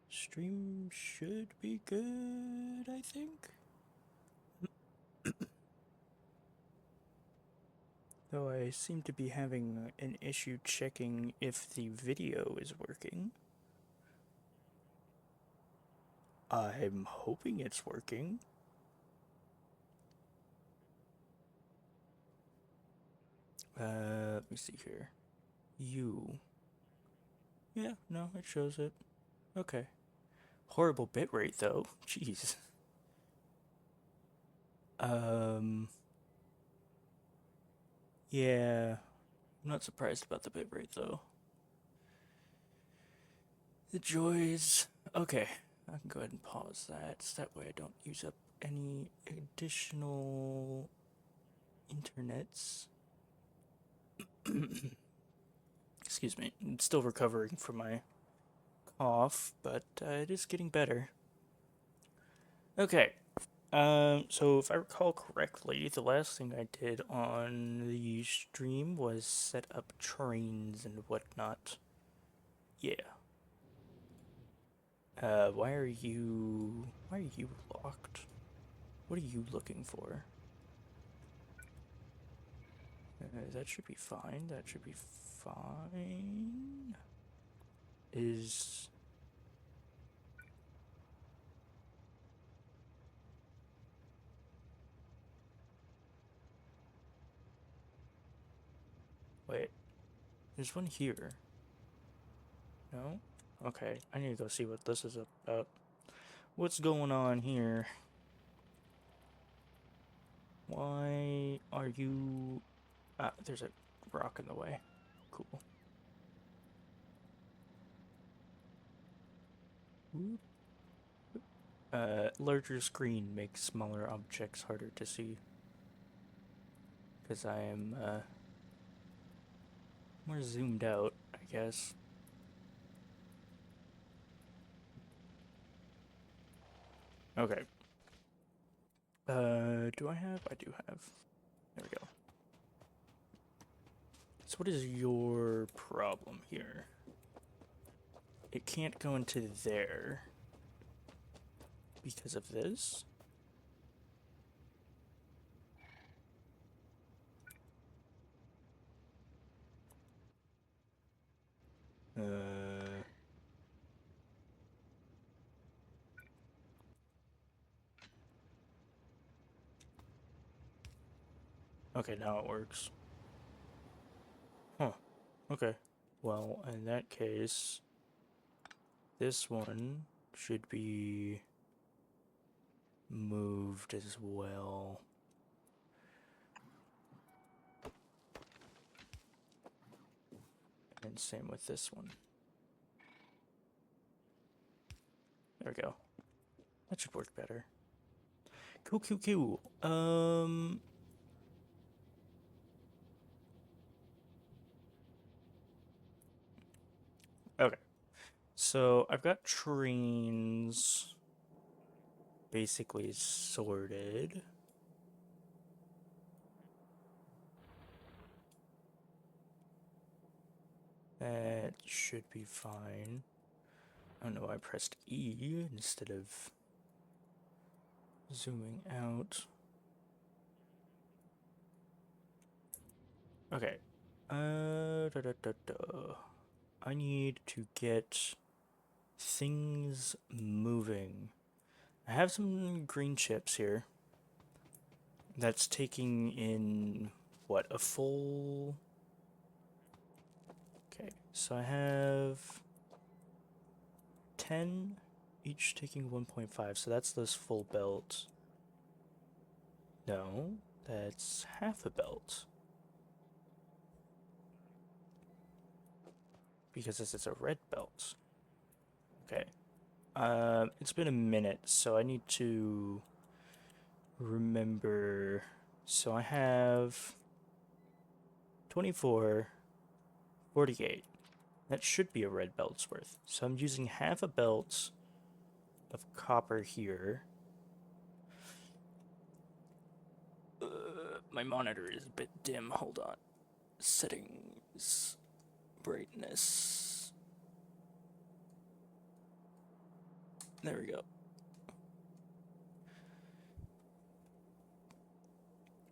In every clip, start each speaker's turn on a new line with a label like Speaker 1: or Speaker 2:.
Speaker 1: Stream should be good, I think. Though I seem to be having an issue checking if the video is working. I'm hoping it's working. Let me see here. You. Yeah, no, it shows it. Okay. Horrible bitrate though. Jeez. Um, yeah. I'm not surprised about the bitrate though. The joys. Okay, I can go ahead and pause that. So that way I don't use up any additional internets. Excuse me. I'm still recovering from my cough, but it is getting better. Okay. So if I recall correctly, the last thing I did on the stream was set up trains and whatnot. Yeah. Why are you locked? What are you looking for? That should be fine. That should be fine. Is... Wait. There's one here. No? Okay, I need to go see what this is about. What's going on here? Why are you... Ah, there's a rock in the way. Cool. Larger screen makes smaller objects harder to see. Because I am, more zoomed out, I guess. Okay. Do I have? I do have. There we go. So what is your problem here? It can't go into there because of this? Okay, now it works. Huh. Okay. Well, in that case, this one should be moved as well. And same with this one. There we go. That should work better. Cool, cool, cool. Okay. So I've got trains basically sorted. That should be fine. I don't know why I pressed E instead of zooming out. Okay. I need to get things moving. I have some green chips here. That's taking in, what, a full... Okay, so I have 10, each taking 1.5, so that's this full belt. No, that's half a belt. Because this is a red belt. Okay. It's been a minute, so I need to remember. So I have 24, 48. That should be a red belt's worth. So I'm using half a belt of copper here. My monitor is a bit dim. Hold on. Settings. Brightness. There we go.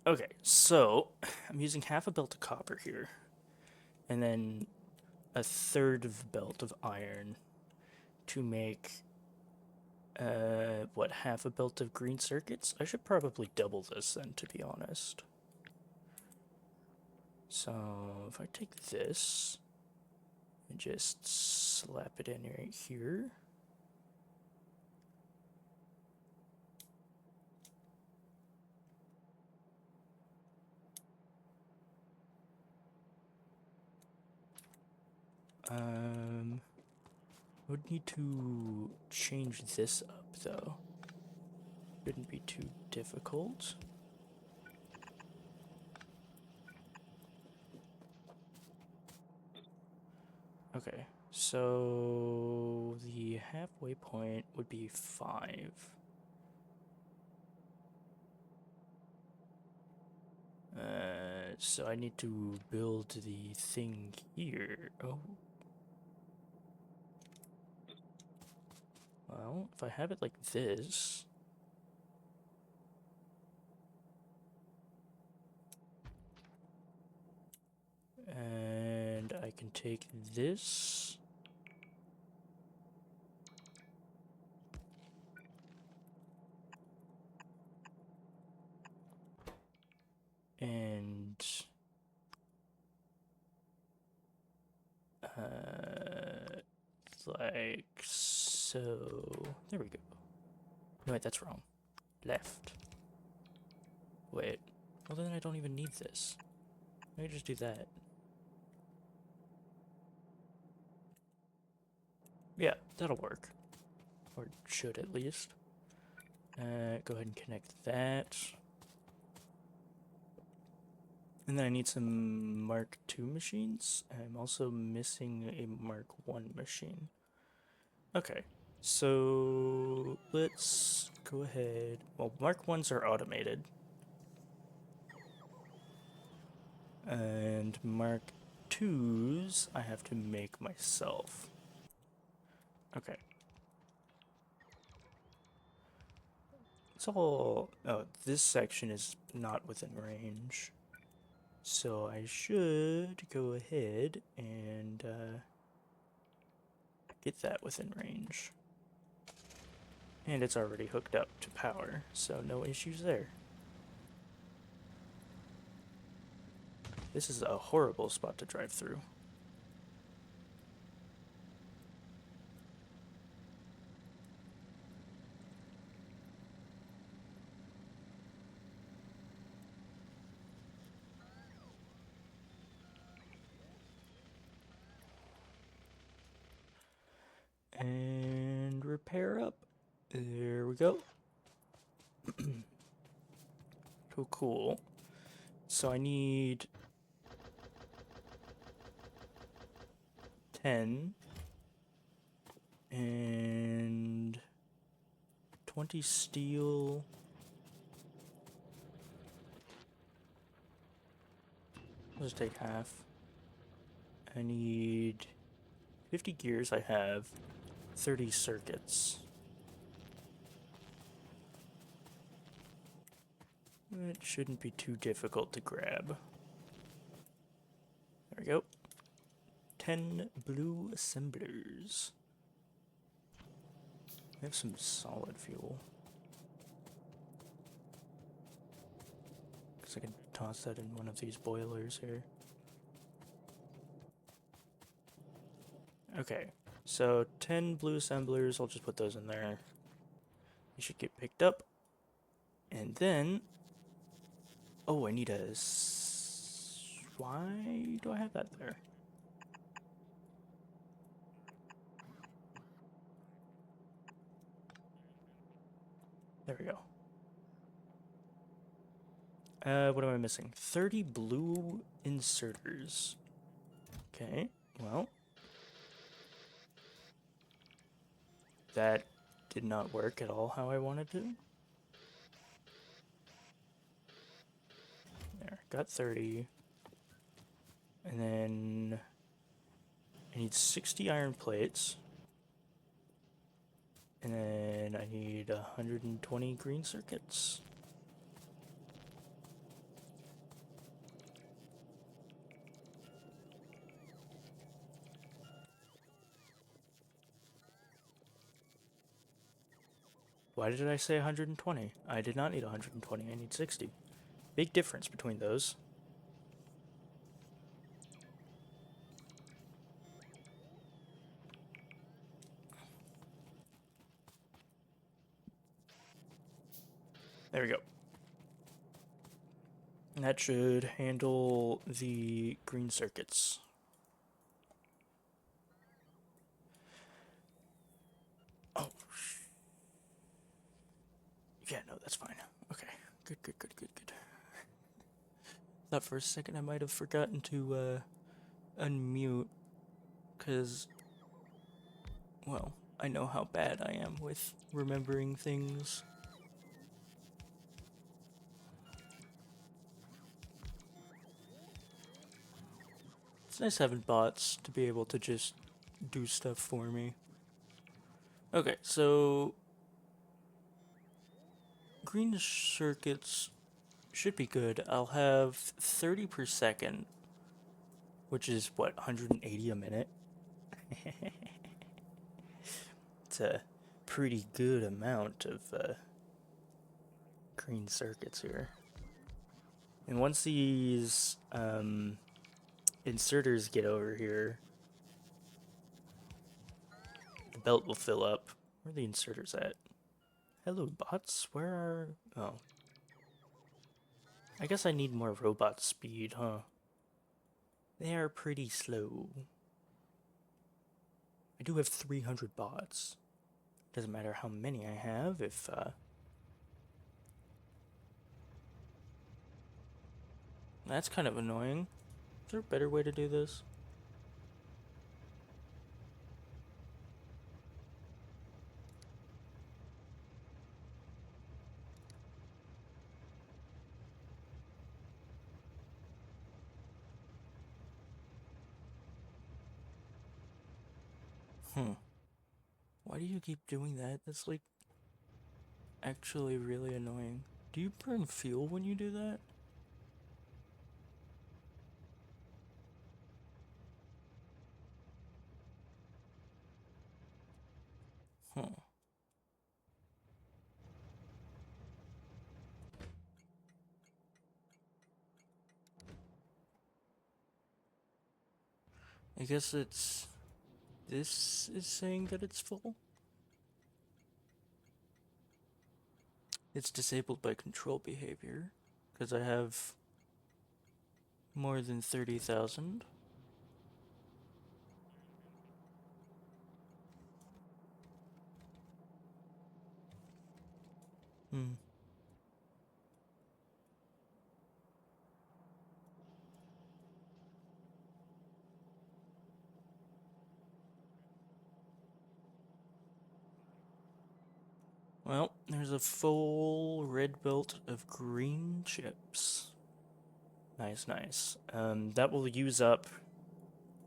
Speaker 1: Okay, so I'm using half a belt of copper here, and then a third of a belt of iron to make, what, half a belt of green circuits? I should probably double this then, to be honest. So if I take this and just slap it in right here. Would need to change this up though. Shouldn't be too difficult. Okay, so the halfway point would be 5. So I need to build the thing here. Oh. Well, if I have it like this. And I can take this. And like so. There we go. No, wait, that's wrong. Left. Wait. Well, then I don't even need this. I can just do that. Yeah, that'll work. Or should at least. Go ahead and connect that. And then I need some Mark II machines. I'm also missing a Mark I machine. Okay, so let's go ahead. Well, Mark I's are automated. And Mark II's I have to make myself. Okay. It's all... Oh, this section is not within range. So I should go ahead and get that within range. And it's already hooked up to power, so no issues there. This is a horrible spot to drive through. And repair up. There we go. Cool, cool. So I need 10 and 20 steel. I'll just take half. I need 50 gears. I have 30 circuits. It shouldn't be too difficult to grab. There we go. 10 blue assemblers. I have some solid fuel. Because I can toss that in one of these boilers here. Okay, so 10 blue assemblers. I'll just put those in there. They should get picked up. And then... Oh, I need a... Why do I have that there? There we go. What am I missing? 30 blue inserters. Okay, well. That did not work at all how I wanted to. There, got 30. And then I need 60 iron plates. And then I need 120 green circuits. Why did I say 120? I did not need 120, I need 60. Big difference between those. There we go. And that should handle the green circuits. Oh. Yeah, no, that's fine. Okay. Good. Thought for a second I might have forgotten to unmute, because, well, I know how bad I am with remembering things. It's nice having bots to be able to just do stuff for me. Okay, so green circuits should be good. I'll have 30 per second, which is what, 180 a minute? It's a pretty good amount of green circuits here. And once these inserters get over here, the belt will fill up. Where are the inserters at? Hello, bots. Where are... Oh. I guess I need more robot speed, huh? They are pretty slow. I do have 300 bots. Doesn't matter how many I have if, That's kind of annoying. Is there a better way to do this? Why do you keep doing that? That's like actually really annoying. Do you burn fuel when you do that? Huh. I guess it's... This is saying that it's full? It's disabled by control behavior. Because I have more than 30,000. Hmm. Well, there's a full red belt of green chips. Nice. That will use up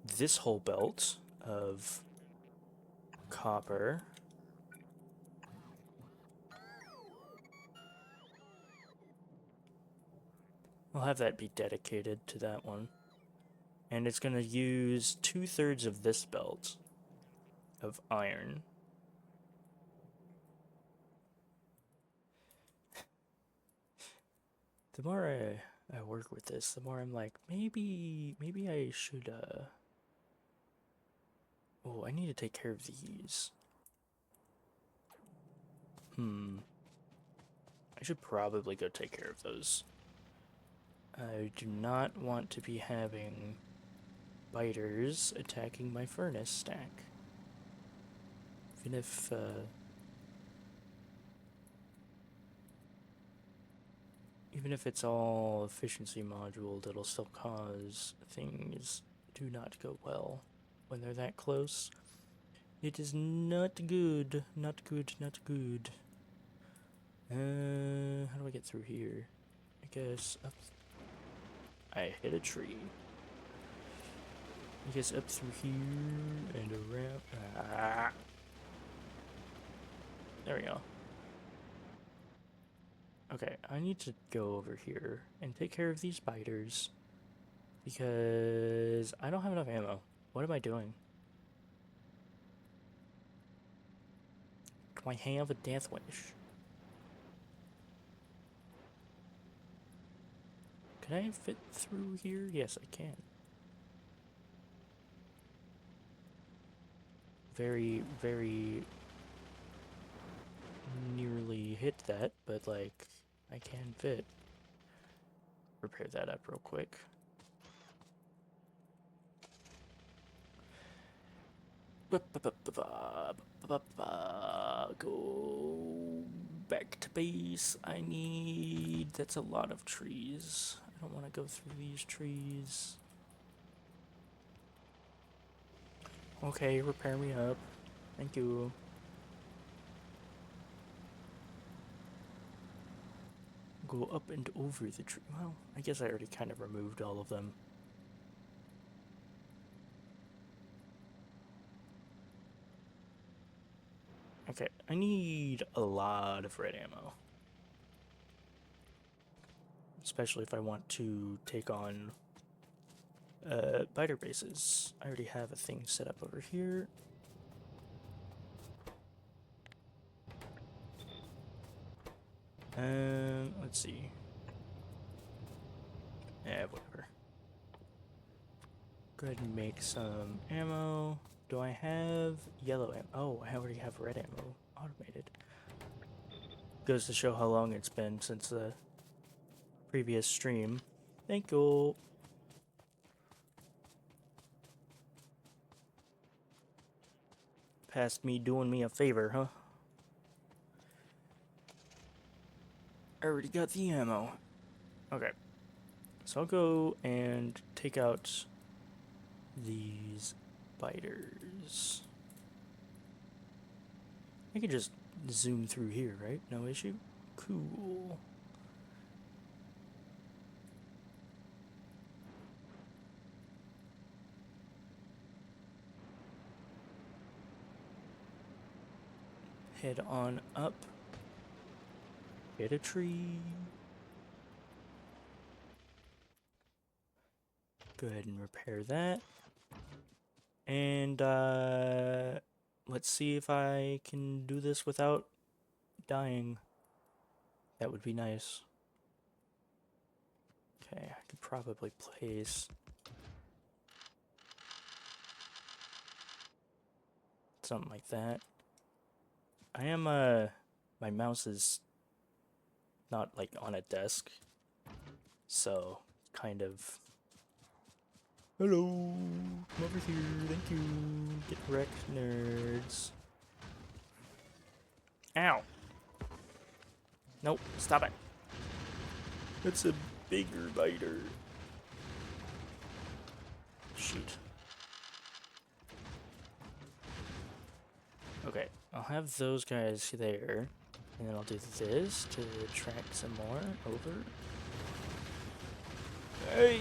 Speaker 1: this whole belt of copper. I'll have that be dedicated to that one. And it's gonna use 2/3 of this belt of iron. The more I work with this, the more I'm like, maybe I should, Oh, I need to take care of these. I should probably go take care of those. I do not want to be having biters attacking my furnace stack. Even if, Even if it's all efficiency moduled, it'll still cause things do not go well when they're that close. It is not good. Not good. How do I get through here? I guess up. I hit a tree. I guess up through here and around. Ah. There we go. Okay, I need to go over here and take care of these spiders because I don't have enough ammo. What am I doing? Do I have a death wish? Can I fit through here? Yes, I can. Very, very nearly hit that, but like, I can fit. Repair that up real quick. Go back to base. I need... That's a lot of trees. I don't want to go through these trees. Okay, repair me up. Thank you. Go up and over the tree. Well, I guess I already kind of removed all of them. Okay, I need a lot of red ammo. Especially if I want to take on biter bases. I already have a thing set up over here. Let's see. Whatever. Go ahead and make some ammo. Do I have yellow ammo? Oh, I already have red ammo automated. Goes to show how long it's been since the previous stream. Thank you. Past me doing me a favor, huh? I already got the ammo. Okay. So I'll go and take out these biters. I can just zoom through here, right? No issue? Cool. Head on up. Hit a tree. Go ahead and repair that. And let's see if I can do this without dying. That would be nice. Okay, I could probably place something like that. I am my mouse is not like on a desk, so kind of... Hello, come over here, thank you. Get wrecked, nerds. Ow. Nope, stop it. It's a bigger biter. Shoot. Okay, I'll have those guys there, and then I'll do this to attract some more over. Hey,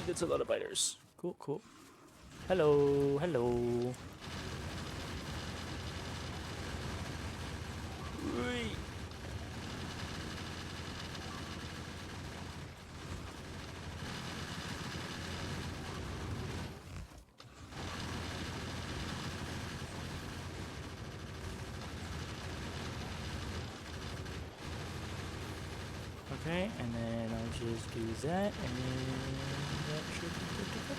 Speaker 1: that's a lot of biters. Cool, cool. Hello, hello. Whee. Okay, and then I'll just do that, and that should be good to go.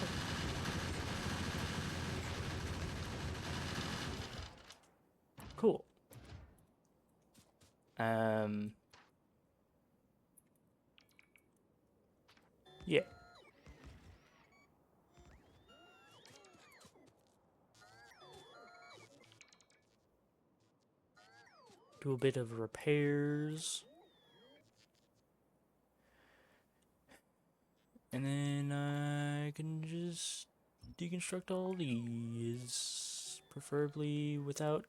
Speaker 1: Cool. Yeah. Do a bit of repairs. And then I can just deconstruct all these, preferably without...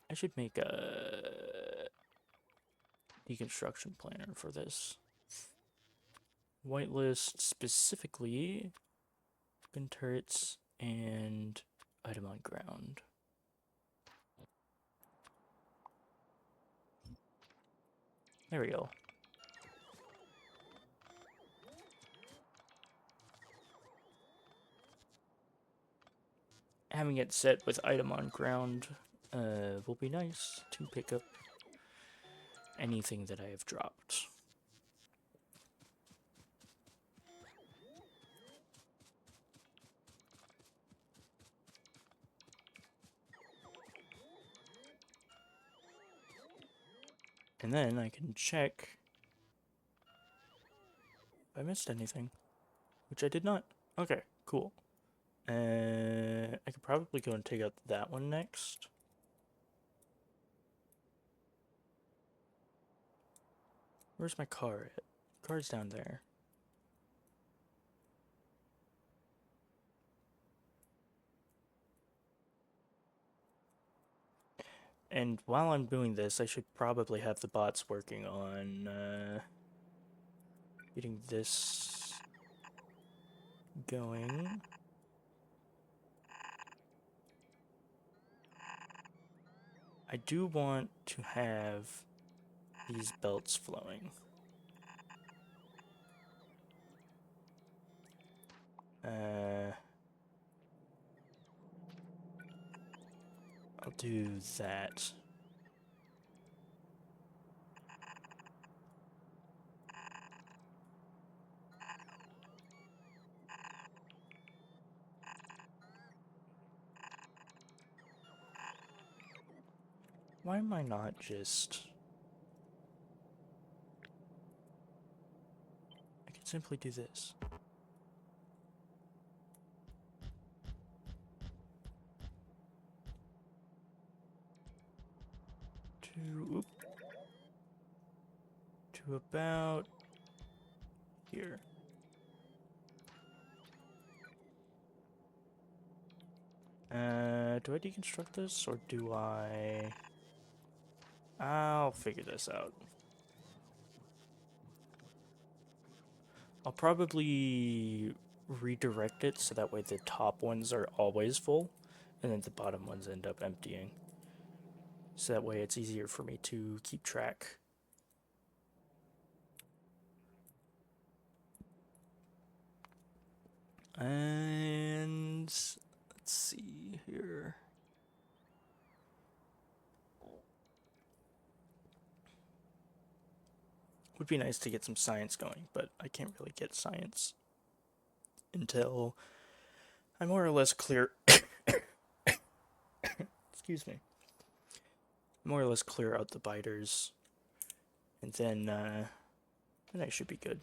Speaker 1: I should make a deconstruction planner for this. Whitelist specifically, gun turrets, and item on ground. There we go. Having it set with item on ground will be nice to pick up anything that I have dropped. And then I can check if I missed anything, which I did not. Okay, cool. I could probably go and take out that one next. Where's my car at? Car's down there. And while I'm doing this, I should probably have the bots working on getting this going. I do want to have these belts flowing. I'll do that. Why am I not just... I could simply do this. To about here. Do I deconstruct this, or do I... I'll figure this out. I'll probably redirect it so that way the top ones are always full, and then the bottom ones end up emptying. So that way it's easier for me to keep track. And let's see here. Would be nice to get some science going, but I can't really get science until I more or less clear excuse me. More or less clear out the biters, and then I should be good.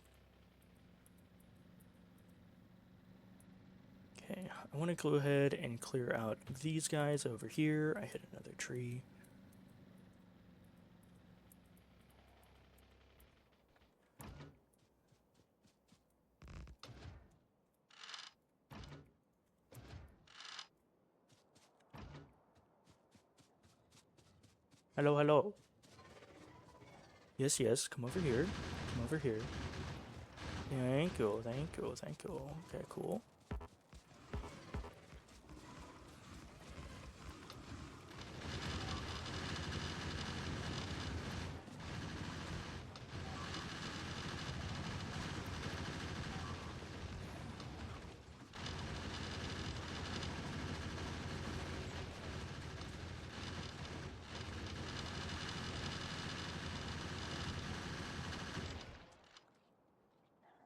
Speaker 1: Okay, I want to go ahead and clear out these guys over here. I hit another tree. Hello, hello. Yes, yes, come over here. Come over here. Thank you, thank you, thank you. Okay, cool.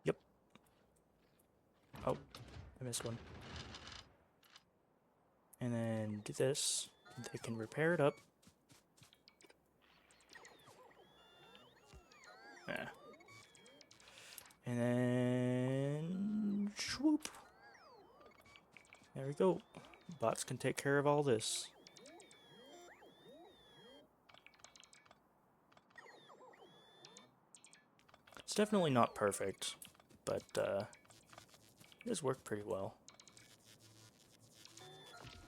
Speaker 1: Yep. Oh, I missed one. And then do this. They can repair it up. Yeah. And then swoop. There we go. Bots can take care of all this. It's definitely not perfect, but it does work pretty well.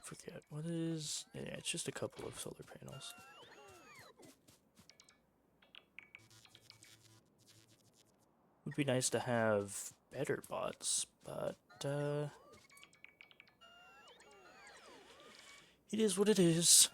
Speaker 1: Forget what is... Yeah, it's just a couple of solar panels. Would be nice to have better bots, but it is what it is.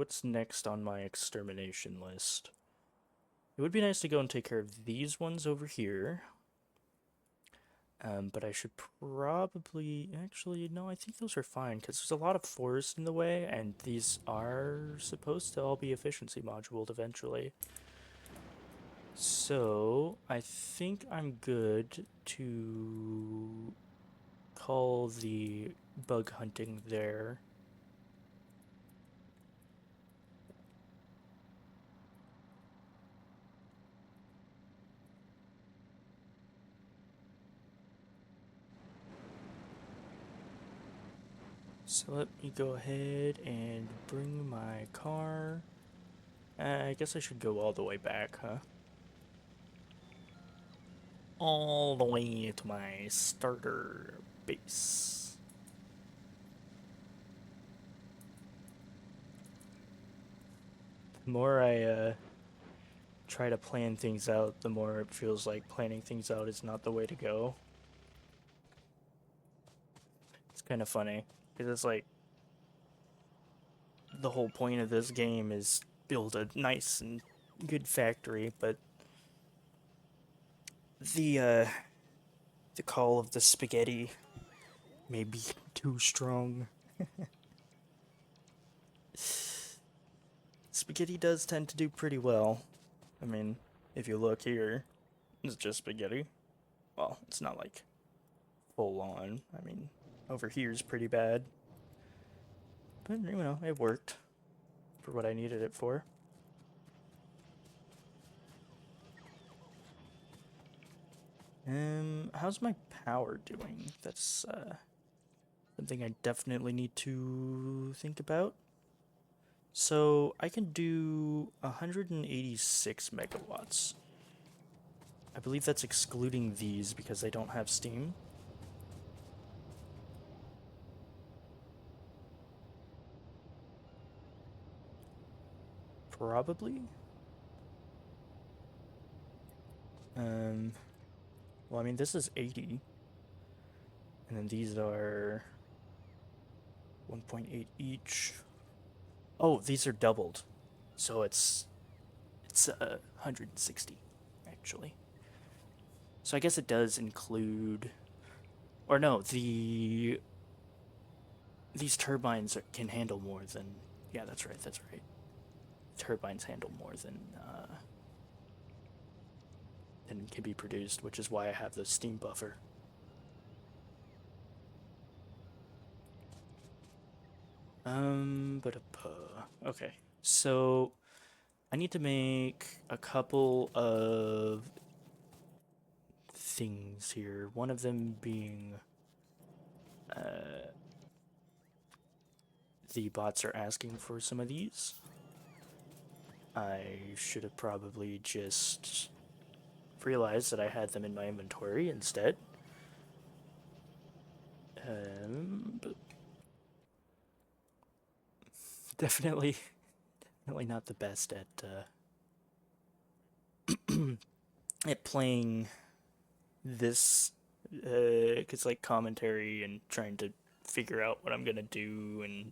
Speaker 1: what's next on my extermination list? It would be nice to go and take care of these ones over here. But I should probably... Actually, no, I think those are fine, because there's a lot of forest in the way, and these are supposed to all be efficiency moduled eventually. So, I think I'm good to call the bug hunting there. So let me go ahead and bring my car. I guess I should go all the way back, huh? All the way to my starter base. The more I try to plan things out, the more it feels like planning things out is not the way to go. It's kind of funny, because it's like the whole point of this game is build a nice and good factory, but the call of the spaghetti may be too strong. Spaghetti does tend to do pretty well. I mean, if you look here, it's just spaghetti. Well, it's not like full on. I mean, over here is pretty bad. But, you know, it worked for what I needed it for. How's my power doing? That's, something I definitely need to think about. So, I can do 186 megawatts. I believe that's excluding these because they don't have steam. Probably. Well, I mean, this is 80. And then these are 1.8 each. Oh, these are doubled. So it's 160 actually. So I guess it does include, or no, these turbines can handle more than, yeah, that's right, that's right. Turbines handle more than can be produced, which is why I have the steam buffer. But okay. So I need to make a couple of things here. One of them being the bots are asking for some of these. I should have probably just realized that I had them in my inventory instead. But definitely not the best at playing this, cause like commentary and trying to figure out what I'm gonna do, and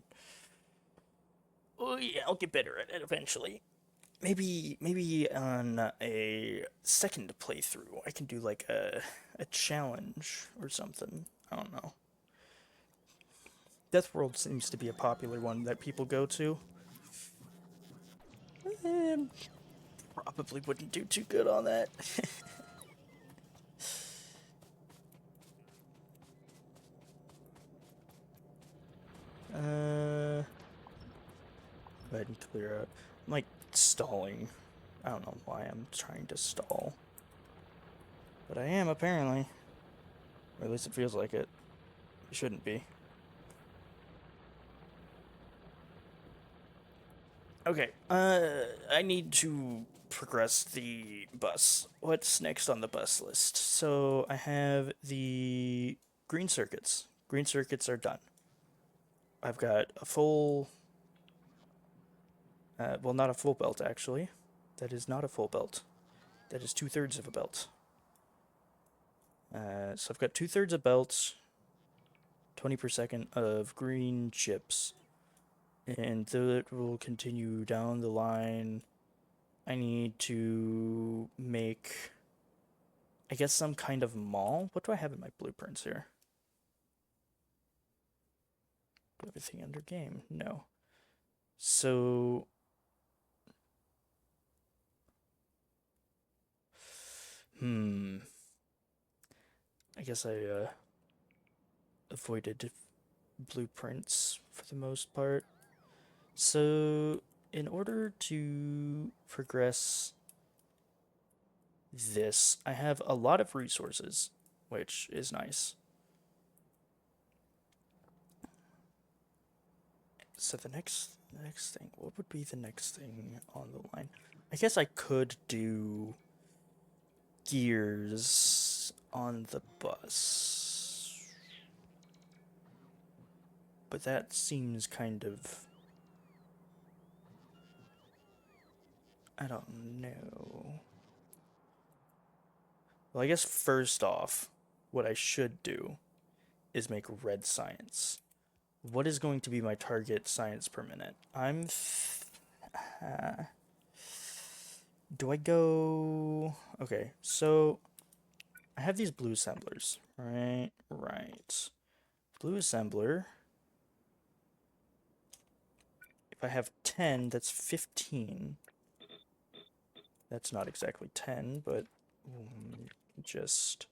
Speaker 1: oh yeah, I'll get better at it eventually. Maybe on a second playthrough I can do like a challenge or something. I don't know. Death World seems to be a popular one that people go to. Probably wouldn't do too good on that. Go ahead and clear out. I'm like stalling. I don't know why I'm trying to stall. But I am apparently. Or at least it feels like it. It shouldn't be. Okay, I need to progress the bus. What's next on the bus list? So I have the green circuits. Green circuits are done. I've got a full, well, not a full belt actually. That is not a full belt. That is 2/3 of a belt. So I've got 2/3 of belts, 20 per second of green chips. And that will continue down the line. I need to make, I guess, some kind of mall. What do I have in my blueprints here? Everything under game? No. So, I guess I avoided blueprints for the most part. So, in order to progress this, I have a lot of resources, which is nice. So the next thing, what would be the next thing on the line? I guess I could do gears on the bus. But that seems kind of, I don't know. Well, I guess first off, what I should do is make red science. What is going to be my target science per minute? Do I go? Okay, so I have these blue assemblers, right? Right. Blue assembler. If I have 10, that's 15. That's not exactly 10, but just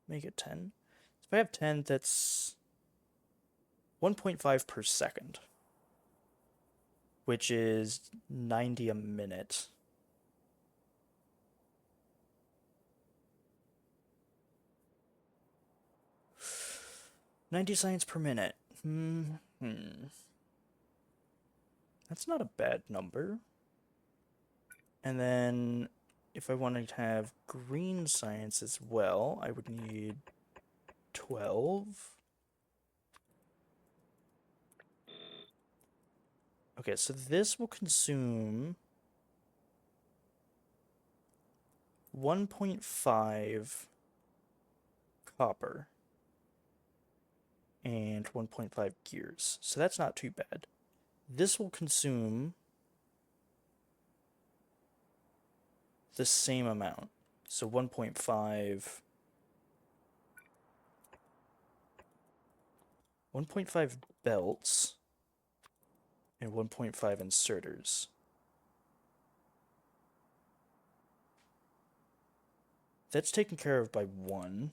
Speaker 1: make it 10. So if I have 10, that's 1.5 per second, which is 90 a minute. "90 science per minute. That's not a bad number. And then if I wanted to have green science as well, I would need 12. Okay, so this will consume 1.5 copper and 1.5 gears. So that's not too bad. This will consume the same amount. So 1.5 belts and 1.5 inserters. That's taken care of by 1.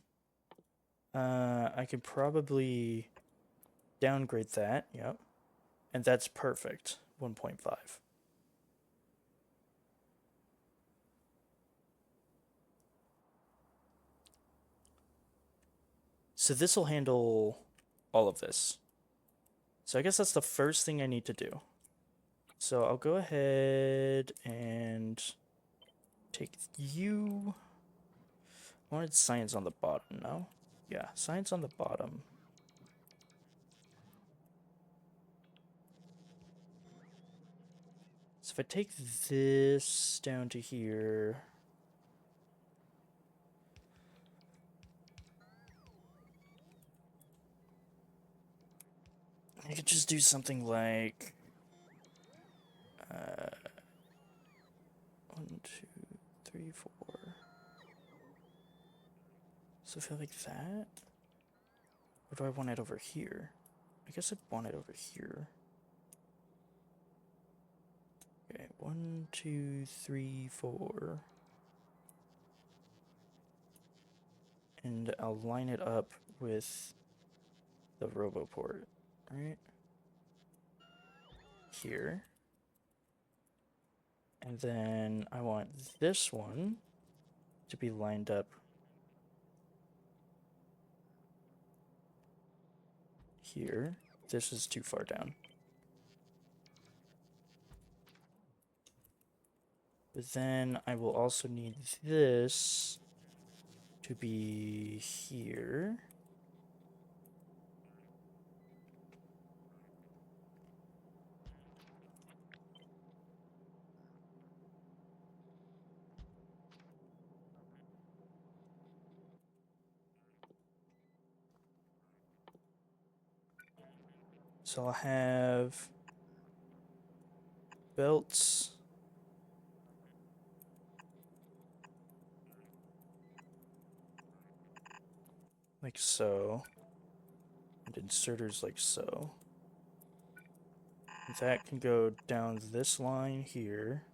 Speaker 1: I can probably downgrade that, yep. And that's perfect, 1.5. So this will handle all of this. So I guess that's the first thing I need to do. So I'll go ahead and take you. I wanted science on the bottom, no? Yeah, science on the bottom. So if I take this down to here, I could just do something like 1, 2, 3, 4. So I feel like that. Or do I want it over here? I guess I'd want it over here. Okay, 1, 2, 3, 4. And I'll line it up with the RoboPort, right? Here. And then I want this one to be lined up here. This is too far down. But then I will also need this to be here. So I'll have belts. Like so. And inserters like so. That can go down this line here.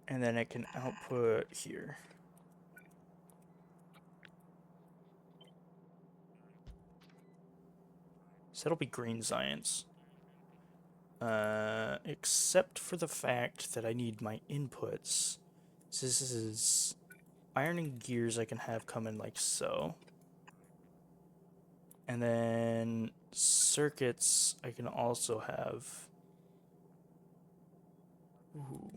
Speaker 1: And then it can output here. So that'll be green science. Except for the fact that I need my inputs. So this is ironing gears I can have come in like so. And then circuits I can also have. Ooh.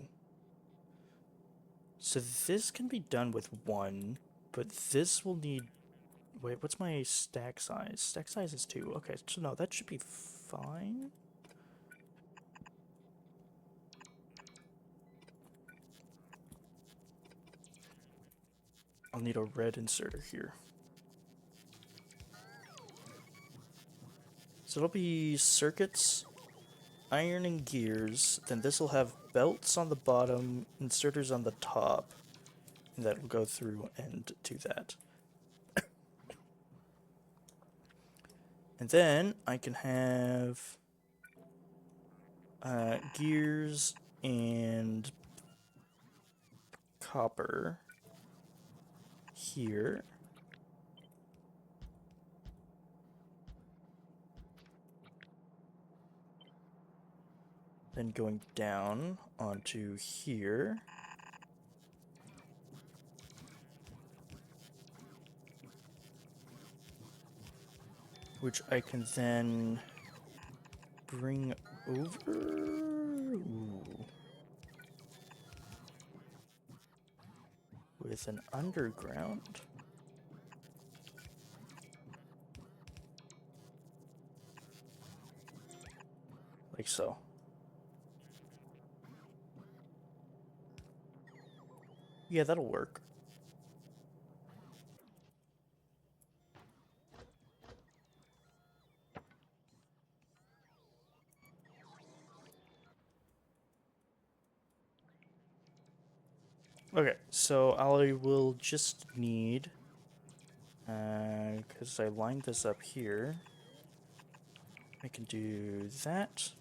Speaker 1: So this can be done with one, but this will need... Wait, what's my stack size? Stack size is 2. Okay, so no, that should be fine. I'll need a red inserter here. So it'll be circuits, ironing gears, then this will have belts on the bottom, inserters on the top, and that will go through and do that. And then I can have gears and copper here. Then going down onto here. Which I can then bring over. Ooh. With an underground. Like so. Yeah, that'll work. Okay, so I will just need, because I lined this up here, I can do that.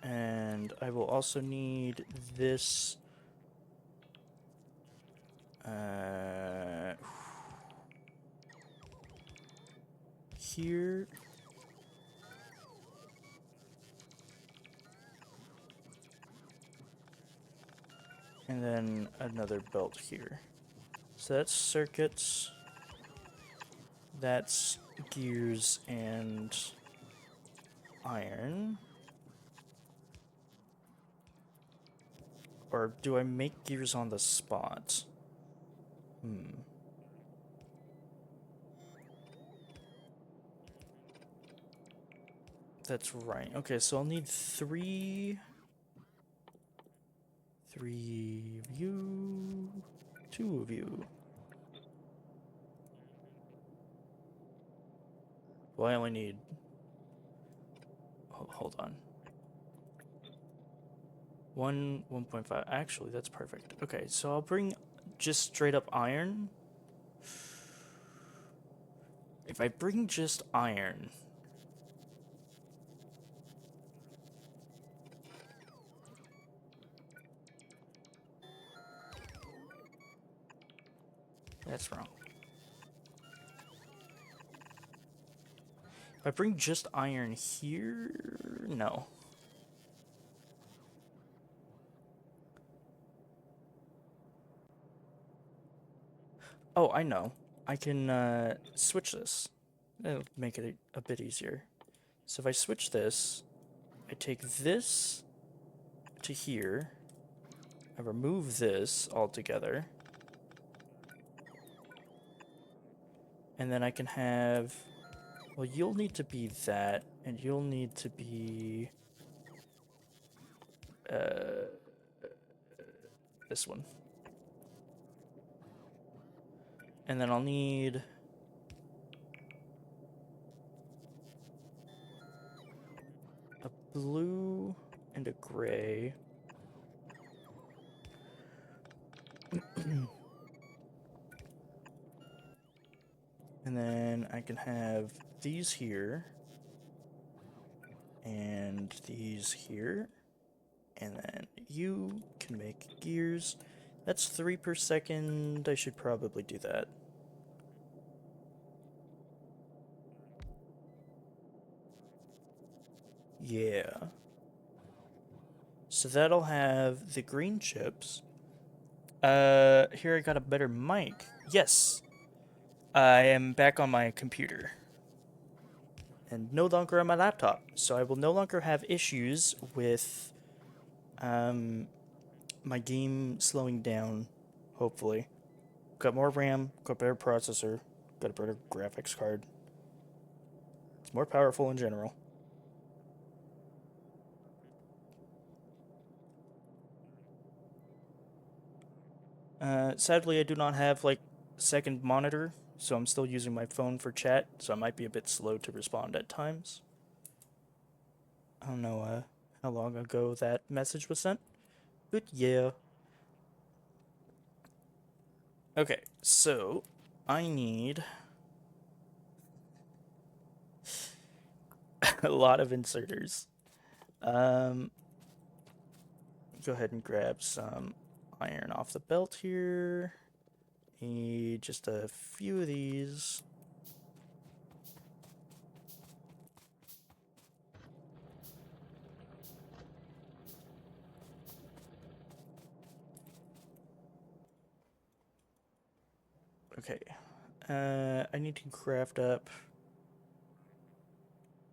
Speaker 1: And I will also need this, here. And then another belt here. So that's circuits. That's gears and iron. Or do I make gears on the spot? That's right. Okay, so I'll need three of you, 2 of you. Well, I only need... Hold on. 1.5. Actually, that's perfect. Okay, so I'll bring just straight up iron. If I bring just iron... That's wrong. If I bring just iron here... No. Oh, I know. I can switch this. It'll make it a bit easier. So if I switch this, I take this to here. I remove this altogether. And then I can have... Well, you'll need to be that, and you'll need to be... this one. And then I'll need a blue and a gray. And then I can have these here and these here. And then you can make gears. That's 3 per second. I should probably do that. Yeah. So that'll have the green chips. Here I got a better mic. Yes. I am back on my computer. And no longer on my laptop. So I will no longer have issues with my game slowing down, hopefully. Got more RAM, got a better processor, got a better graphics card. It's more powerful in general. Sadly, I do not have like second monitor, so I'm still using my phone for chat, so I might be a bit slow to respond at times. I don't know how long ago that message was sent, but yeah. Okay, so I need a lot of inserters. Um, Go ahead and grab some iron off the belt here. Need just a few of these. Okay. I need to craft up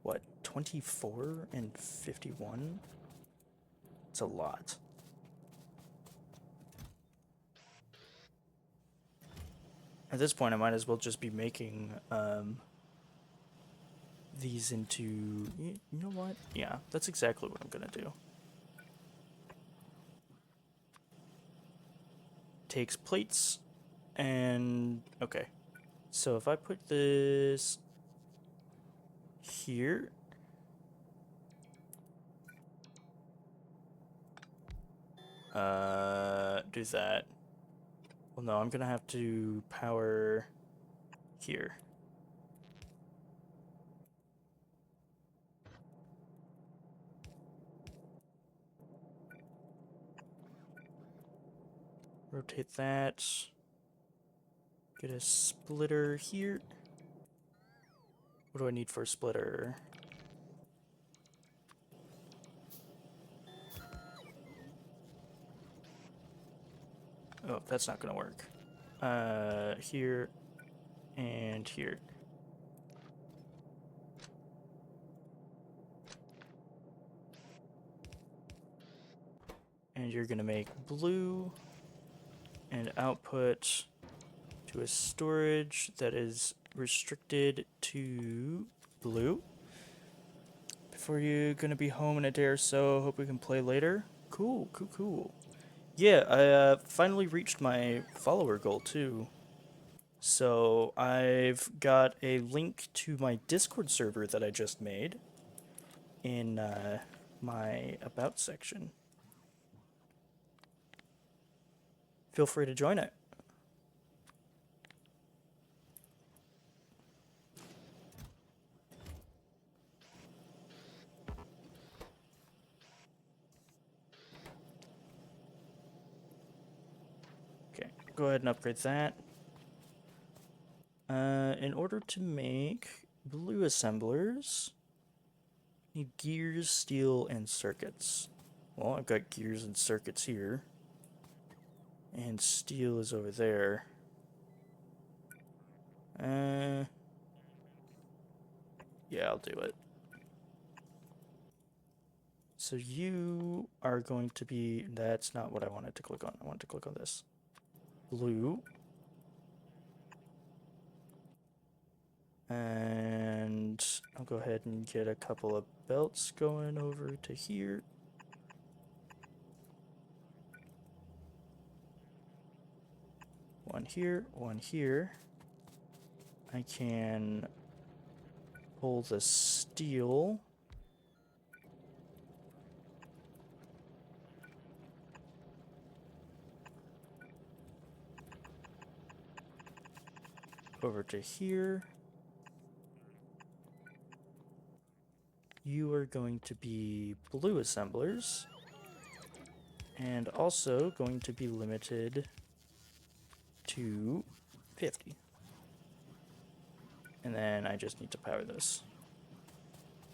Speaker 1: what, 24 and 51? It's a lot. At this point, I might as well just be making these into. You know what? Yeah, that's exactly what I'm gonna do. Takes plates and okay. So if I put this here, do that. Well, no, I'm gonna have to power here. Rotate that. Get a splitter here. What do I need for a splitter? Oh, that's not gonna work. Here and here. And you're gonna make blue and output to a storage that is restricted to blue. Before you're gonna be home in a day or so, hope we can play later. Cool, cool, cool. Yeah, I finally reached my follower goal too. So I've got a link to my Discord server that I just made in my About section. Feel free to join it. Okay, go ahead and upgrade that. In order to make blue assemblers, need gears, steel, and circuits. Well, I've got gears and circuits here. And steel is over there. Yeah, I'll do it. So you are going to be, that's not what I wanted to click on. I wanted to click on this. Blue. And I'll go ahead and get a couple of belts going over to here. One here, one here. I can pull the steel. Over to here. You are going to be blue assemblers. And also going to be limited to 50. And then I just need to power this.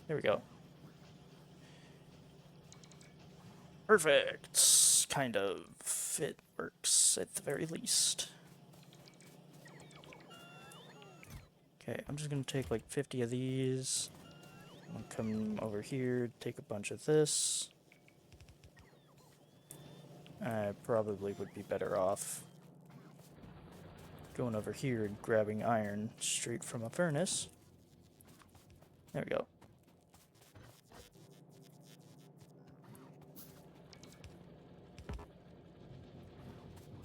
Speaker 1: There we go. Perfect. Kind of. It works at the very least. Okay, I'm just gonna take like 50 of these. I'll come over here, take a bunch of this. I probably would be better off going over here and grabbing iron straight from a furnace. There we go.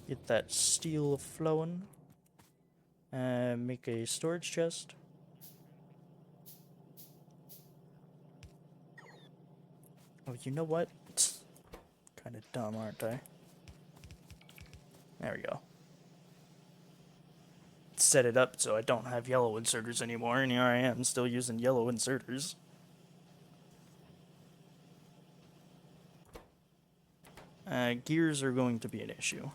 Speaker 1: Get that steel flowing. Make a storage chest. Oh, you know what? Kind of dumb, aren't I? There we go. Set it up so I don't have yellow inserters anymore, and here I am still using yellow inserters. Gears are going to be an issue.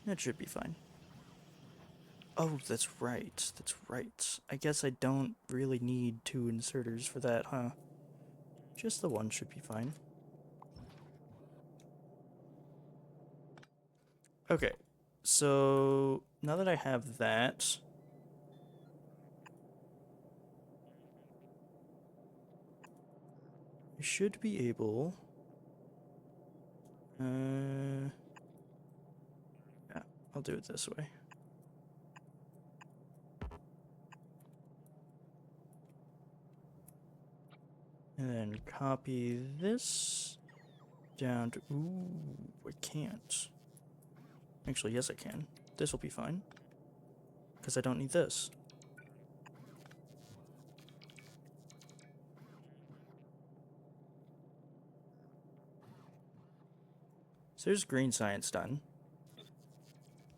Speaker 1: That should be fine. Oh, that's right. That's right. I guess I don't really need 2 inserters for that, huh? Just the one should be fine. Okay. So, now that I have that... I should be able... yeah, I'll do it this way. And then copy this down to... Ooh, I can't. Actually, yes I can. This will be fine. Because I don't need this. So there's green science done.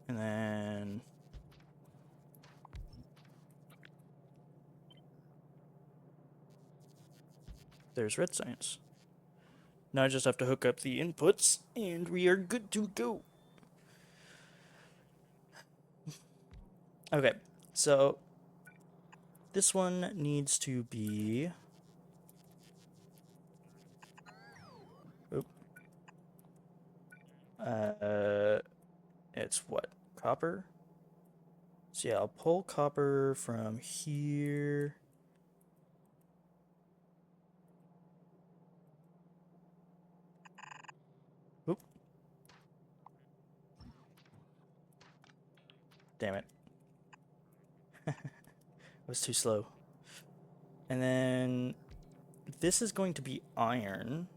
Speaker 1: And then... there's red science. Now I just have to hook up the inputs, and we are good to go. Okay, so this one needs to be... Oop. It's what? Copper? So yeah, I'll pull copper from here. Oop. Damn it. I was too slow. And then this is going to be iron.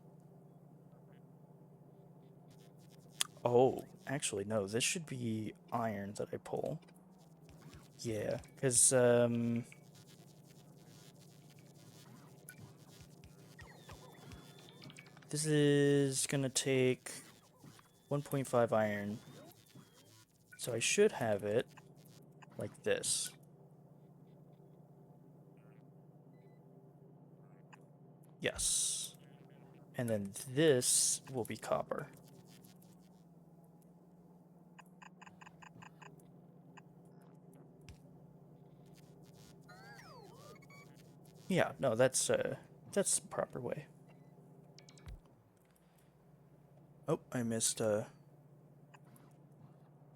Speaker 1: Oh, actually, no, this should be iron that I pull. Yeah, because, this is gonna take 1.5 iron. So I should have it like this. Yes. And then this will be copper. Yeah, no, that's the proper way. Oh, I missed a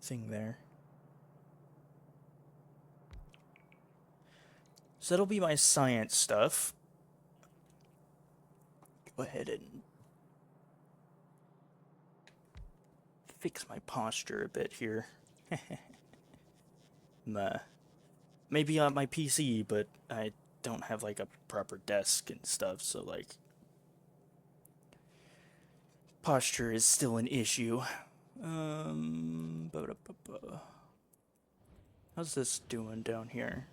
Speaker 1: thing there. So that'll be my science stuff. Go ahead and fix my posture a bit here. Maybe on my PC, but I don't have like a proper desk and stuff, so like posture is still an issue. How's this doing down here?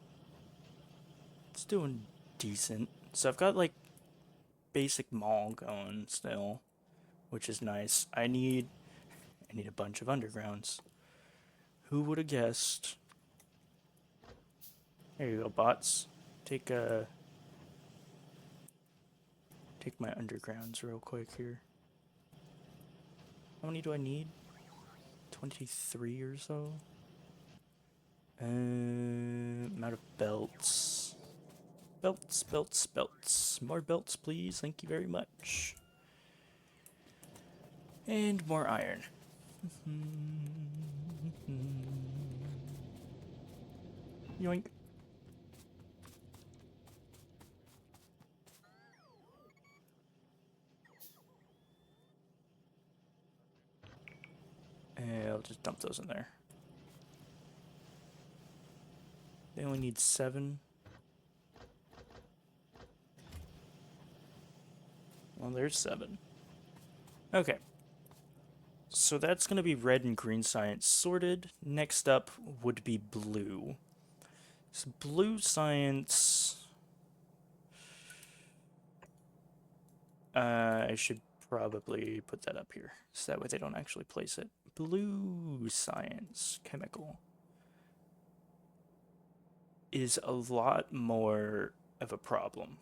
Speaker 1: It's doing decent. So I've got like basic mall going still, which is nice. I need a bunch of undergrounds. Who would have guessed? There you go, bots. Take take my undergrounds real quick here. How many do I need? 23 or so. I'm out of belts. Belts, belts, belts. More belts, please. Thank you very much. And more iron. Yoink. And I'll just dump those in there. They only need 7. Well, there's 7. Okay. So that's going to be red and green science sorted. Next up would be blue. So blue science... I should probably put that up here, so that way they don't actually place it. Blue science chemical is a lot more of a problem,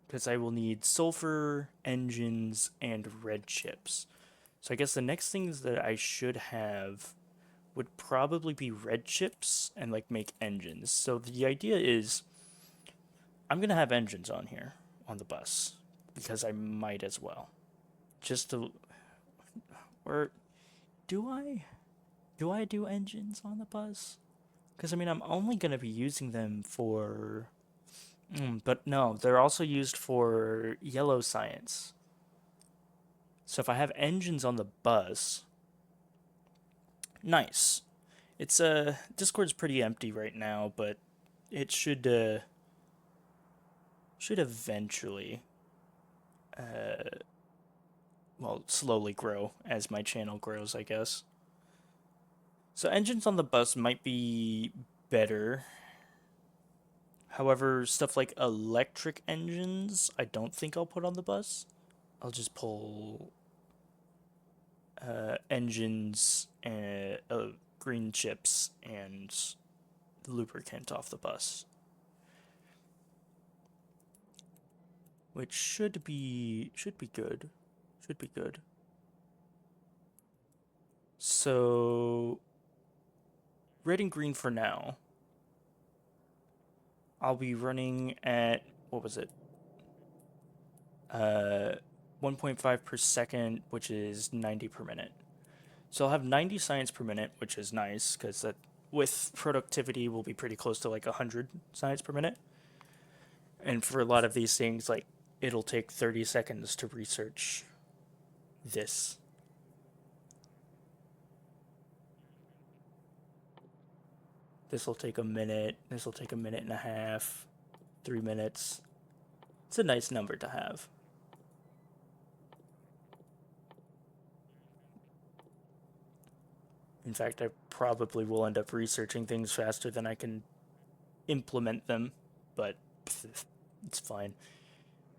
Speaker 1: because I will need sulfur, engines, and red chips. So I guess the next things that I should have would probably be red chips and like make engines. So the idea is I'm going to have engines on here on the bus because I might as well. Just to, or do I? Do I do engines on the bus? Because I mean, I'm only going to be using them for. But no, they're also used for yellow science. So if I have engines on the bus, nice. It's Discord's pretty empty right now, but it should eventually well, slowly grow as my channel grows, I guess. So engines on the bus might be better. However, stuff like electric engines, I don't think I'll put on the bus. I'll just pull engines and green chips and lubricant off the bus, which should be good. Should be good. So red and green for now. I'll be running at, what was it? 1.5 per second, which is 90 per minute. So I'll have 90 science per minute, which is nice, because that with productivity will be pretty close to like 100 science per minute. And for a lot of these things, like, it'll take 30 seconds to research this. This will take a minute. This will take a minute and a half. 3 minutes. It's a nice number to have. In fact, I probably will end up researching things faster than I can implement them, but it's fine.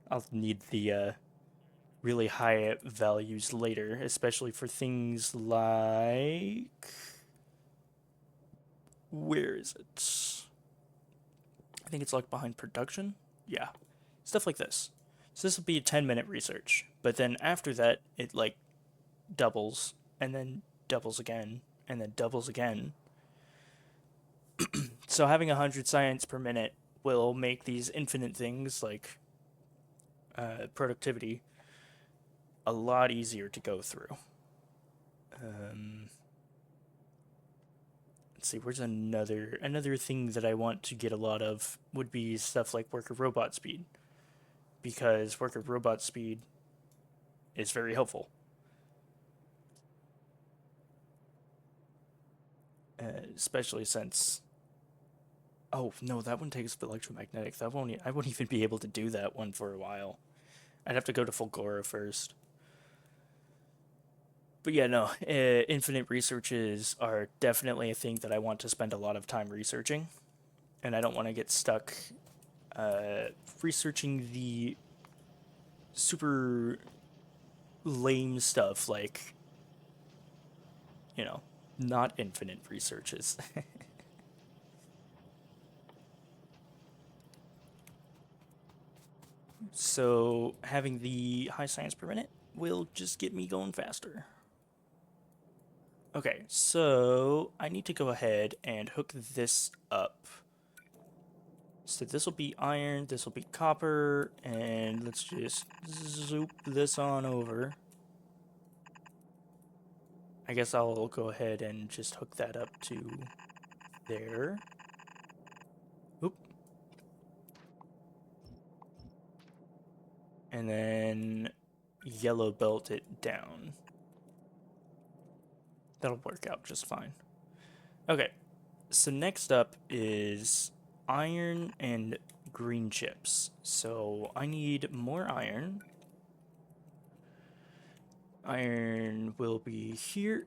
Speaker 1: I'll need the really high values later, especially for things like... Where is it? I think it's like behind production. Yeah, stuff like this. So this will be a 10-minute research, but then after that, it like doubles, and then doubles again, and then doubles again. So having 100 science per minute will make these infinite things like productivity a lot easier to go through. Let's see, where's another thing that I want to get a lot of would be stuff like worker robot speed, because worker robot speed is very helpful. Especially since Oh, no, that one takes electromagnetic. That won't. I won't even be able to do that one for a while. I'd have to go to Fulgora first. But yeah, no, infinite researches are definitely a thing that I want to spend a lot of time researching, and I don't want to get stuck uh, researching the super lame stuff like, you know, not infinite researches. So having the high science per minute will just get me going faster. Okay, so I need to go ahead and hook this up. So this will be iron, this will be copper, and let's just zoop this on over. I guess I'll go ahead and just hook that up to there. Oop. And then yellow belt it down. That'll work out just fine. Okay, so next up is iron and green chips. So I need more iron. Iron will be here.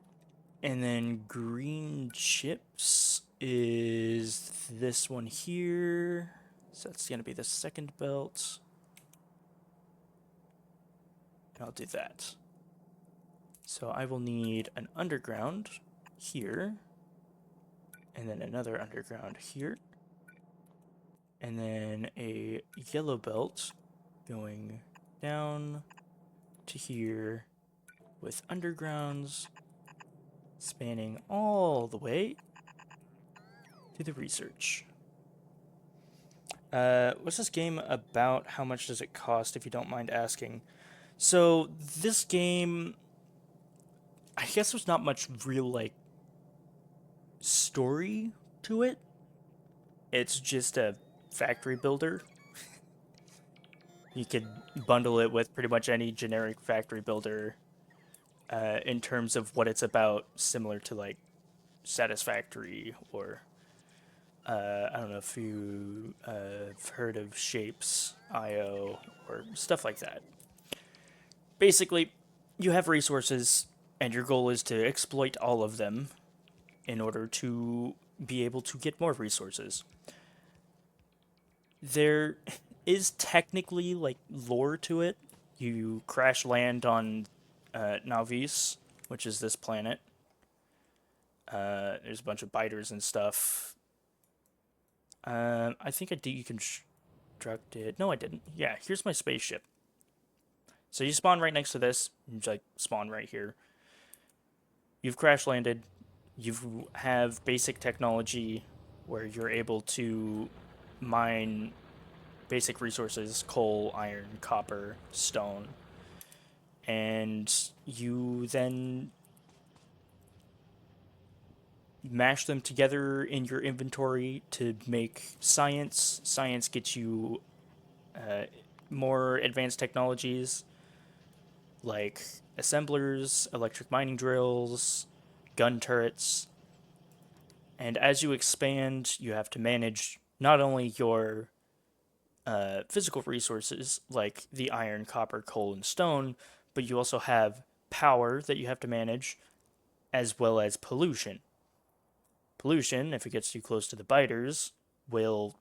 Speaker 1: And then green chips is this one here. So that's going to be the second belt. I'll do that. So I will need an underground here. And then another underground here. And then a yellow belt going down to here with undergrounds spanning all the way to the research. What's this game about? How much does it cost, if you don't mind asking? So, this game, I guess there's not much real, like, story to it. It's just a factory builder. You could bundle it with pretty much any generic factory builder in terms of what it's about, similar to, like, Satisfactory or I don't know if you have heard of Shapes IO or stuff like that. Basically, you have resources, and your goal is to exploit all of them in order to be able to get more resources. There is technically like lore to it. You crash land on Navis, which is this planet. There's a bunch of biters and stuff. I think I deconstructed. No, I didn't. Yeah, here's my spaceship. So you spawn right next to this. You like spawn right here. You've crash landed. You have basic technology where you're able to mine basic resources: coal, iron, copper, stone, and you then mash them together in your inventory to make science. Science gets you uh, more advanced technologies like assemblers, electric mining drills, gun turrets. And as you expand, you have to manage not only your physical resources like the iron, copper, coal, and stone, but you also have power that you have to manage, as well as pollution. Pollution, if it gets too close to the biters, will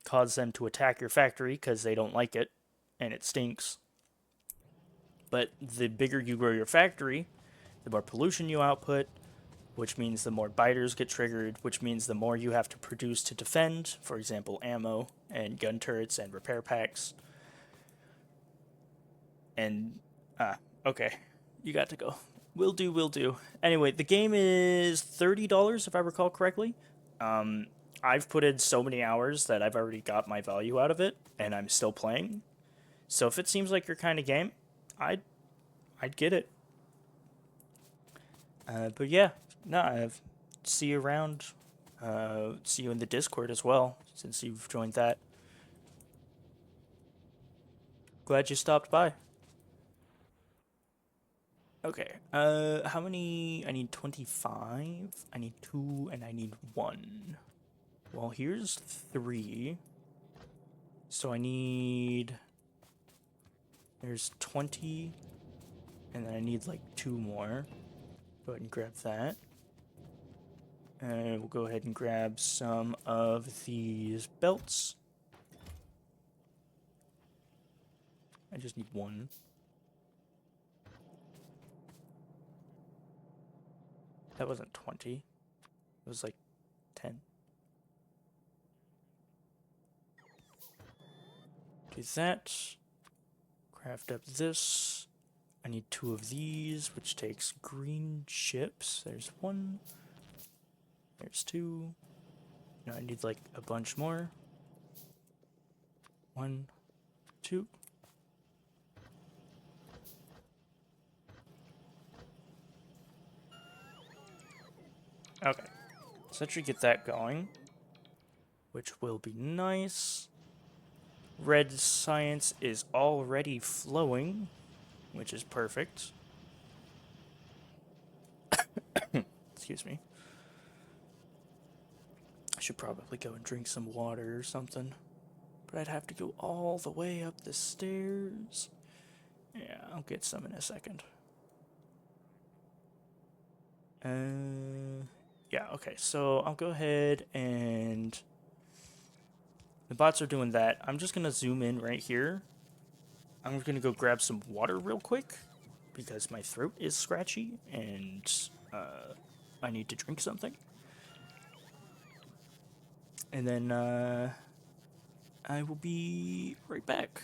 Speaker 1: cause them to attack your factory because they don't like it and it stinks. But the bigger you grow your factory, the more pollution you output, which means the more biters get triggered, which means the more you have to produce to defend, for example, ammo and gun turrets and repair packs. And, okay, you got to go. Will do, will do. Anyway, the game is $30 if I recall correctly. Um, I've put in so many hours that I've already got my value out of it, and I'm still playing. So if it seems like your kind of game, I'd I'd get it. But yeah, no, I've see you around. See you in the Discord as well, since you've joined that. Glad you stopped by. Okay. How many? I need 25. I need 2, and I need 1. Well, here's 3. So I need... There's 20. And then I need like 2 more. Go ahead and grab that. And we'll go ahead and grab some of these belts. I just need 1. That wasn't 20. It was like 10. Do that. Craft up this. I need 2 of these, which takes green chips. There's 1. There's 2. Now I need like a bunch more. 1, 2. Okay. So that should get that going, which will be nice. Red science is already flowing, which is perfect. Excuse me. I should probably go and drink some water or something. But I'd have to go all the way up the stairs. Yeah, I'll get some in a second. Yeah, okay, so I'll go ahead and... The bots are doing that. I'm just gonna zoom in right here. I'm gonna go grab some water real quick because my throat is scratchy and I need to drink something. And then I will be right back.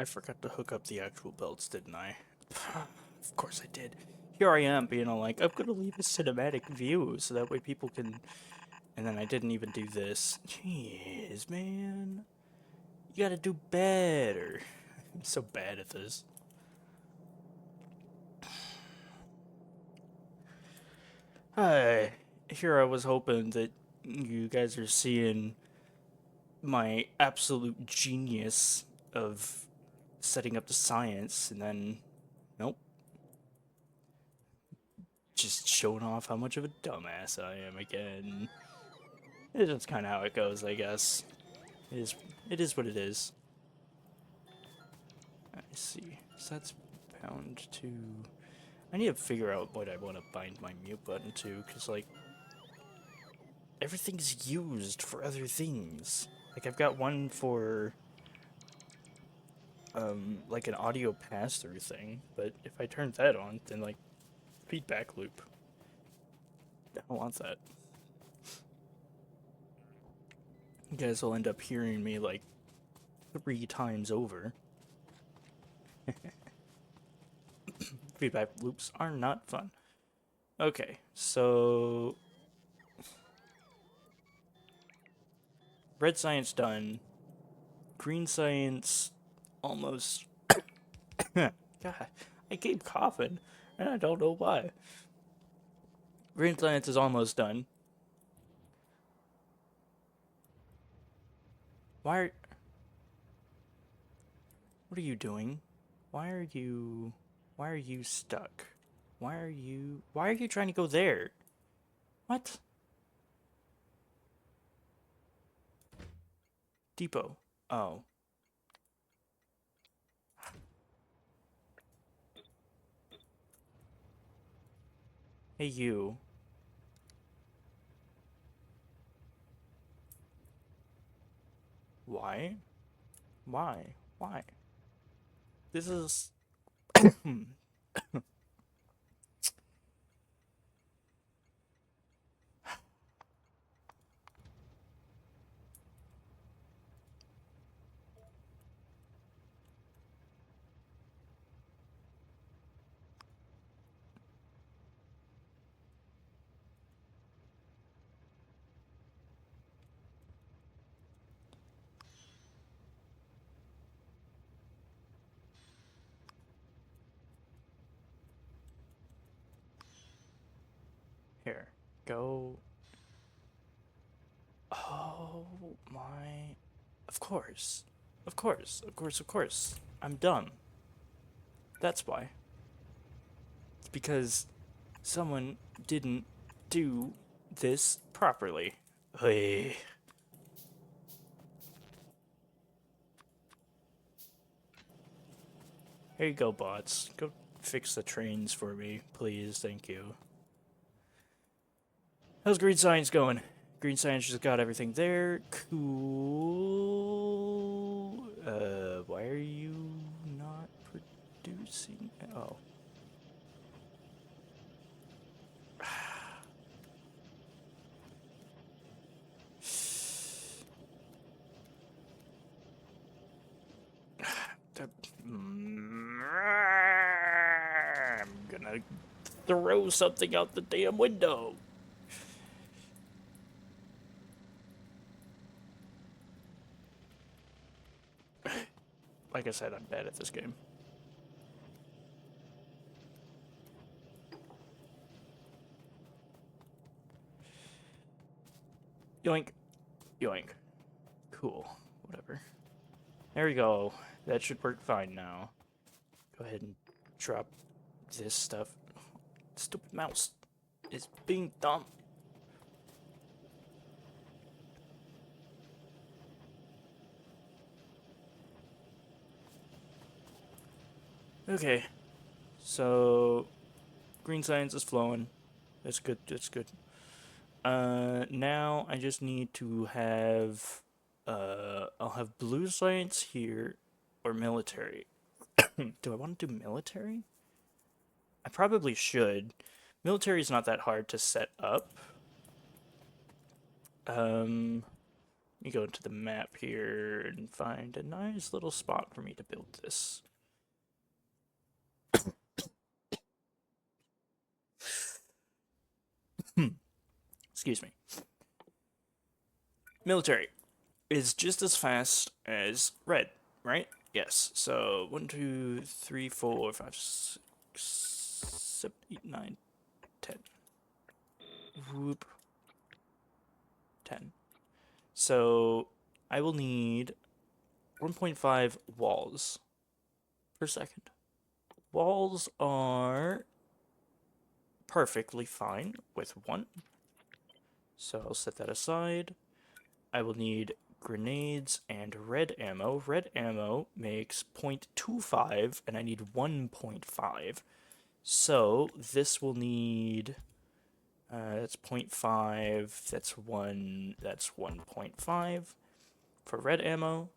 Speaker 1: I forgot to hook up the actual belts, didn't I? Of course I did. Here I am being all like, I'm gonna leave a cinematic view so that way people can... And then I didn't even do this. Jeez, man. You gotta do better. I'm so bad at this. Hi. Here I was hoping that you guys are seeing my absolute genius of setting up the science, and then, nope. Just showing off how much of a dumbass I am again. It's just kind of how it goes, I guess. It is what it is. I see. So that's bound to... I need to figure out what I want to bind my mute button to, because, like, everything's used for other things. Like, I've got one for, like an audio pass-through thing, but if I turn that on, then, like, feedback loop. I don't want that. You guys will end up hearing me, like, 3 times over. Feedback loops are not fun. Okay, so... red science done. Green science almost... God, I keep coughing, and I don't know why. Green science is almost done. Why What are you doing? Why are you... Why are you stuck? Why are you trying to go there? What? Depot. Oh. Hey, you. Why? Why? Why? This is... Here. Go... Oh my... Of course. Of course. Of course, of course. I'm dumb. That's why. It's because someone didn't do this properly. Hey. Here you go, bots. Go fix the trains for me, please. Thank you. How's green science going? Green science just got everything there. Cool. Why are you not producing? Oh. I'm gonna throw something out the damn window. Like I said, I'm bad at this game. Yoink. Yoink. Cool. Whatever. There we go. That should work fine now. Go ahead and drop this stuff. Stupid mouse is being dumb. Okay. So, green science is flowing. That's good. That's good. Now I just need to have, I'll have blue science here, or military. Do I want to do military? I probably should. Military is not that hard to set up. Let me go into the map here and find a nice little spot for me to build this. Excuse me. Military is just as fast as red, right? Yes. So 1, 2, 3, 4, 5, 6, 7, 8, 9, 10. Whoop. 10. So I will need 1.5 walls per second. Walls are perfectly fine with 1. So I'll set that aside. I will need grenades and red ammo. Red ammo makes 0.25, and I need 1.5. So this will need that's 0.5, that's 1, that's 1.5 for red ammo.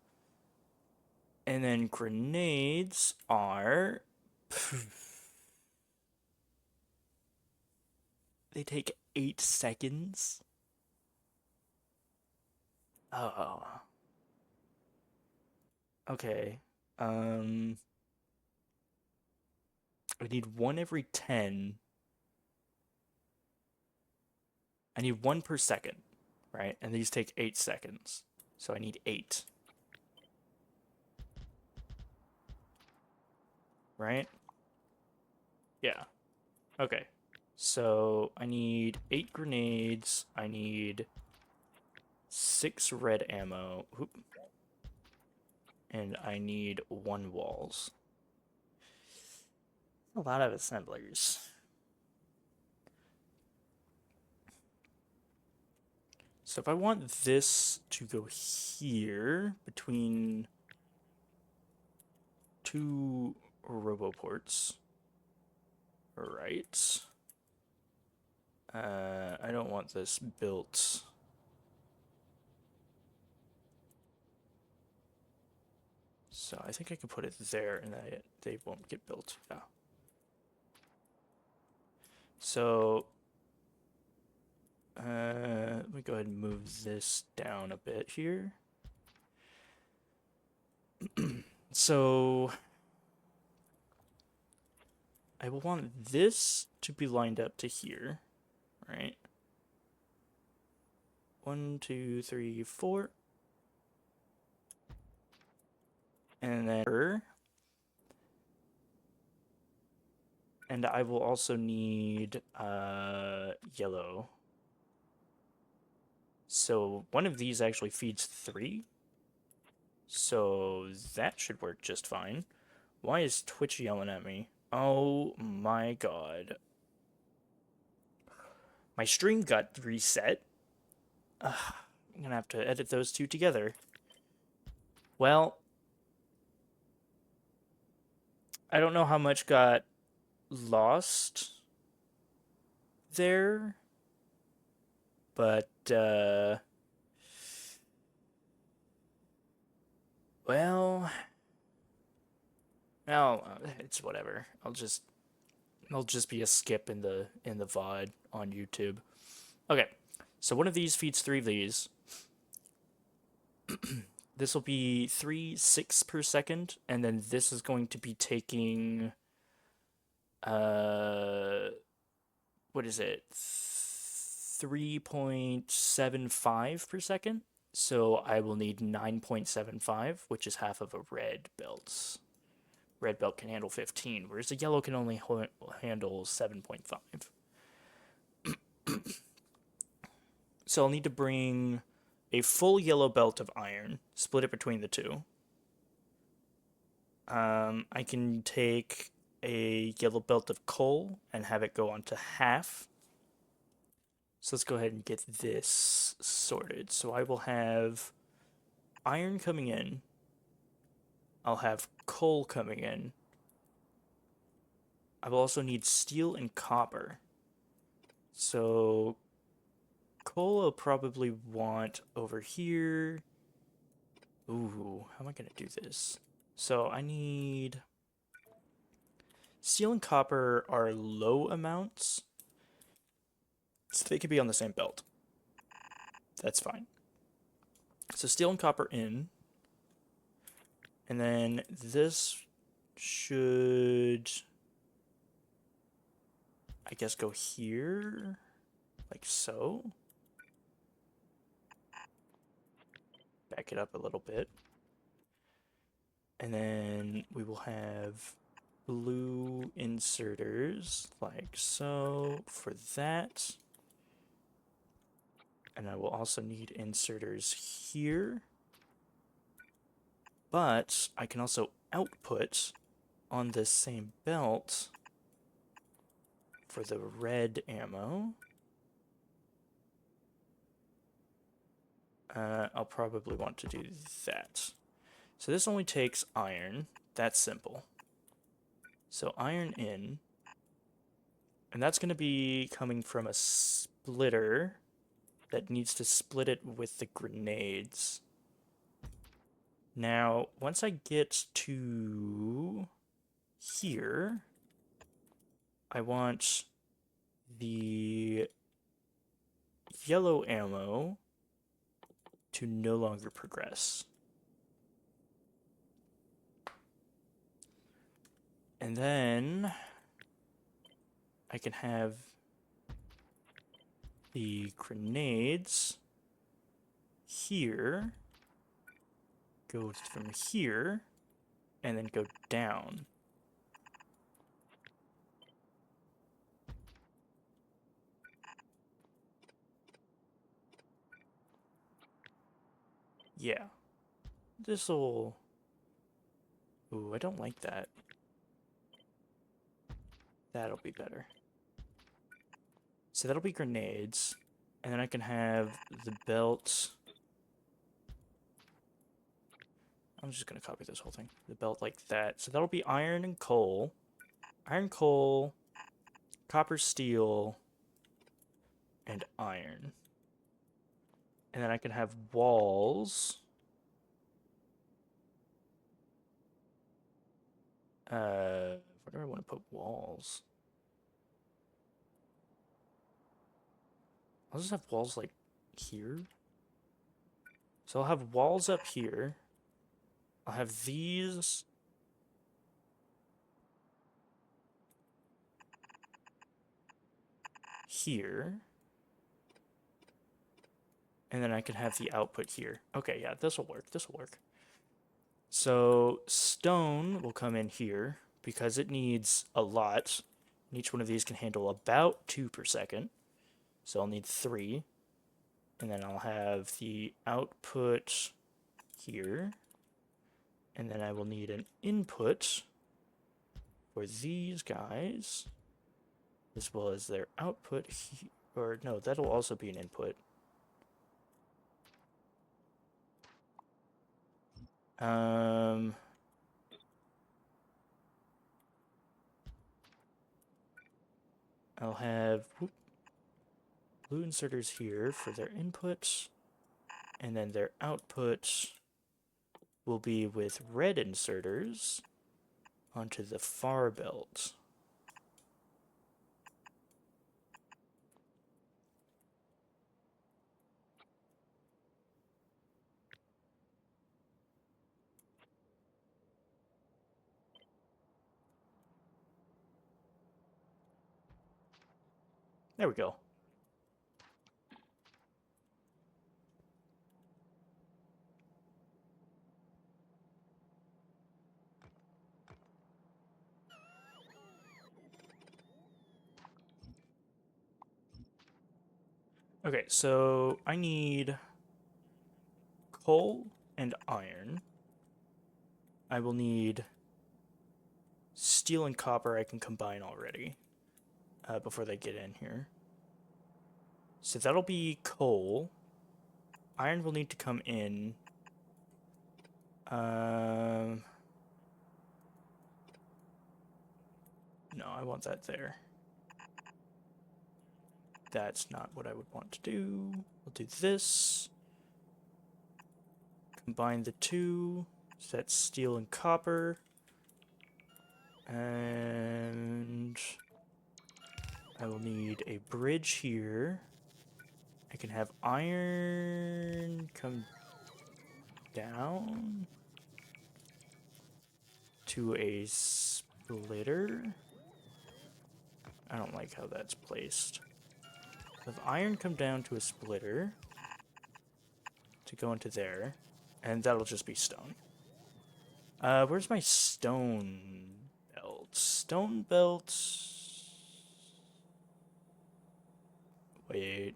Speaker 1: And then grenades are they take 8 seconds. Oh. Okay. I need one every 10. I need one per second, right? And these take 8 seconds. So I need 8. Right? Yeah. Okay. So I need 8 grenades. I need 6 red ammo. Oop. And I need 1 walls. A lot of assemblers. So if I want this to go here between 2 roboports, right? I don't want this built. So I think I can put it there and they won't get built. Yeah. So let me go ahead and move this down a bit here. So I will want this to be lined up to here, right? 1, 2, 3, 4. And then and I will also need yellow. So one of these actually feeds 3. So that should work just fine. Why is Twitch yelling at me? Oh my god. My stream got reset. I'm gonna have to edit those two together. Well, I don't know how much got lost there, but well, it's whatever. I'll just be a skip in the VOD on YouTube. Okay, so one of these feeds 3 of these. This will be 3, 6 per second, and then this is going to be taking what is it? 3.75 per second. So I will need 9.75, which is half of a red belt. Red belt can handle 15, whereas the yellow can only handle 7.5. So I'll need to bring a full yellow belt of iron, split it between the two. I can take a yellow belt of coal and have it go on to half. So let's go ahead and get this sorted. So I will have iron coming in. I'll have coal coming in. I will also need steel and copper. So coal I'll probably want over here. Ooh, how am I going to do this? So I need... Steel and copper are low amounts, so they could be on the same belt. That's fine. So steel and copper in. And then this should, I guess, go here, like so. Back it up a little bit. And then we will have blue inserters, like so, for that. And I will also need inserters here. But I can also output on this same belt for the red ammo. I'll probably want to do that. So this only takes iron. That's simple. So iron in. And that's going to be coming from a splitter that needs to split it with the grenades. Now, once I get to here, I want the yellow ammo to no longer progress. And then I can have the grenades here go from here and then go down. Yeah. This'll... Ooh, I don't like that. That'll be better. So that'll be grenades. And then I can have the belt... I'm just going to copy this whole thing. The belt like that. So that'll be iron and coal. Iron, coal, copper, steel, and iron. And then I can have walls. Where do I want to put walls? I'll just have walls like here. So I'll have walls up here. I'll have these. Here. And then I can have the output here. Okay, yeah, this will work. This will work. So stone will come in here because it needs a lot. And each one of these can handle about 2 per second. So I'll need 3. And then I'll have the output here. And then I will need an input for these guys, as well as their output or no, that'll also be an input. I'll have blue inserters here for their inputs, and then their outputs will be with red inserters onto the far belt. There we go. Okay, so I need coal and iron. I will need steel and copper I can combine already before they get in here. So that'll be coal. Iron will need to come in. No, I want that there. That's not what I would want to do. We'll do this. Combine the two. So that's steel and copper. And I will need a bridge here. I can have iron come down to a splitter. I don't like how that's placed. Have iron come down to a splitter to go into there, and that'll just be stone. Where's my stone belt? Stone belt. Wait.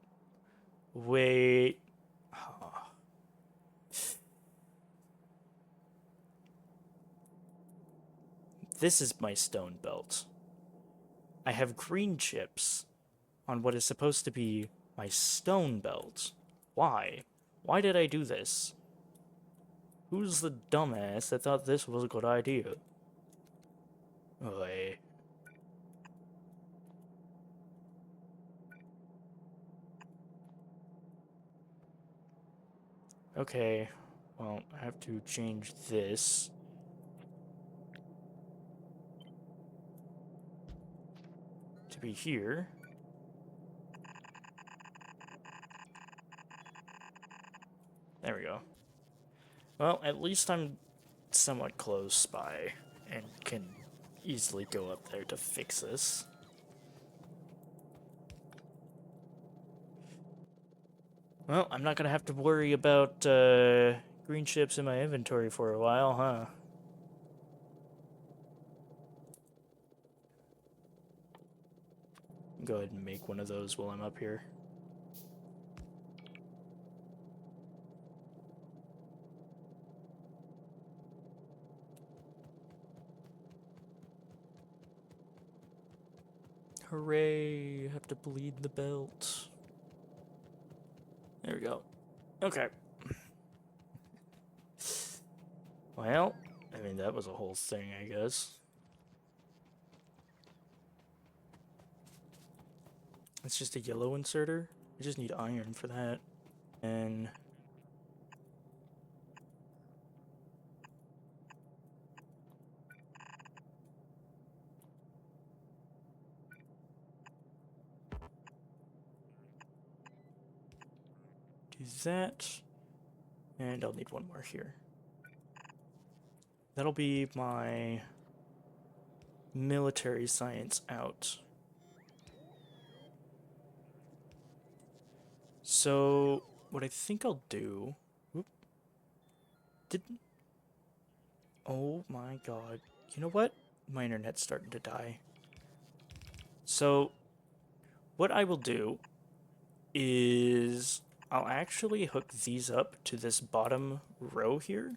Speaker 1: Wait. Oh. This is my stone belt. I have green chips on what is supposed to be my stone belt. Why? Why did I do this? Who's the dumbass that thought this was a good idea? Oy. Okay, well, I have to change this. To be here. There we go. Well, at least I'm somewhat close by and can easily go up there to fix this. Well, I'm not gonna have to worry about green chips in my inventory for a while, huh? Go ahead and make one of those while I'm up here. Hooray! I have to bleed the belt. There we go. Okay. Well, I mean, that was a whole thing, I guess. It's just a yellow inserter. I just need iron for that. And do that. And I'll need one more here. That'll be my military science out. So, what I think I'll do... Whoop, oh my god. You know what? My internet's starting to die. So, what I will do is I'll actually hook these up to this bottom row here.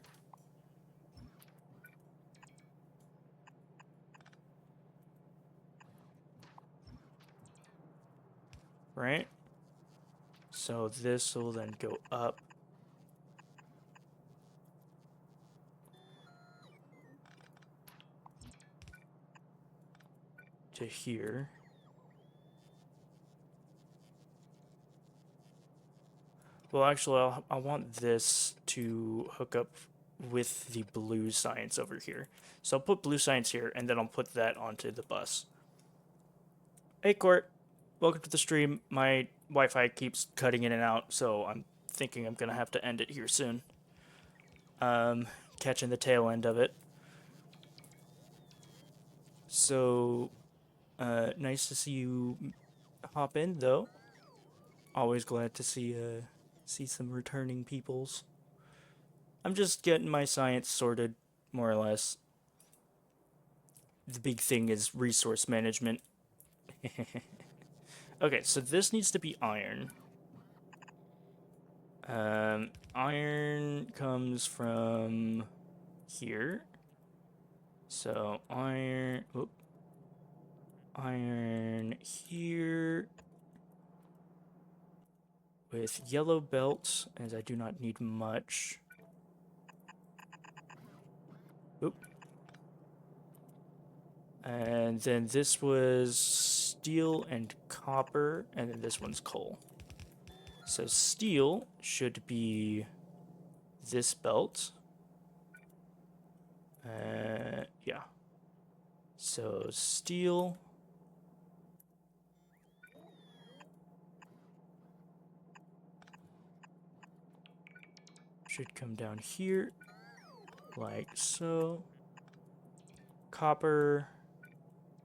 Speaker 1: Right? So this will then go up. To here. Well, actually, I want this to hook up with the blue science over here. So I'll put blue science here, and then I'll put that onto the bus. Hey, Court. Welcome to the stream. My Wi-Fi keeps cutting in and out, so I'm thinking I'm going to have to end it here soon. Catching the tail end of it. So, nice to see you hop in, though. Always glad to see some returning peoples. I'm just getting my science sorted, more or less. The big thing is resource management. Okay, so this needs to be iron. Iron comes from here. So iron, iron here with yellow belts, as I do not need much. Oop. And then this was steel and copper, and then this one's coal. So steel should be this belt. Yeah. So steel. Should come down here, like so. Copper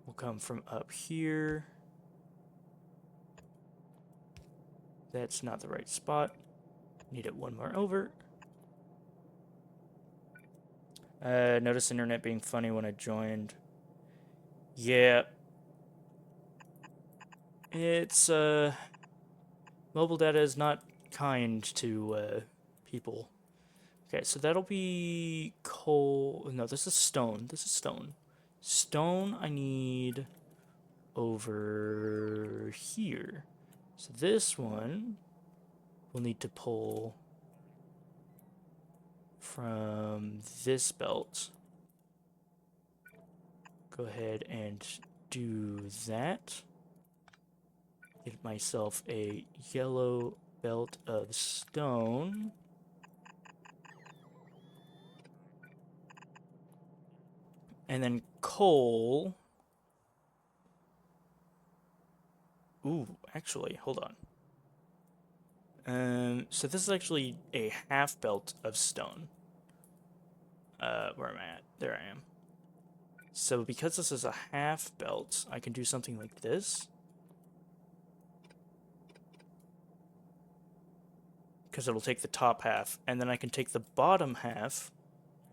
Speaker 1: will come from up here. That's not the right spot. Need it one more over. Notice internet being funny when I joined. Yeah. It's, mobile data is not kind to, people. Okay, so that'll be coal. No, this is stone. This is stone. Stone I need over here. So this one we'll need to pull from this belt. Go ahead and do that. Get myself a yellow belt of stone. And then coal. Ooh, actually, hold on. So this is actually a half belt of stone. Where am I at? There I am. So because this is a half belt, I can do something like this. Because it'll take the top half, and then I can take the bottom half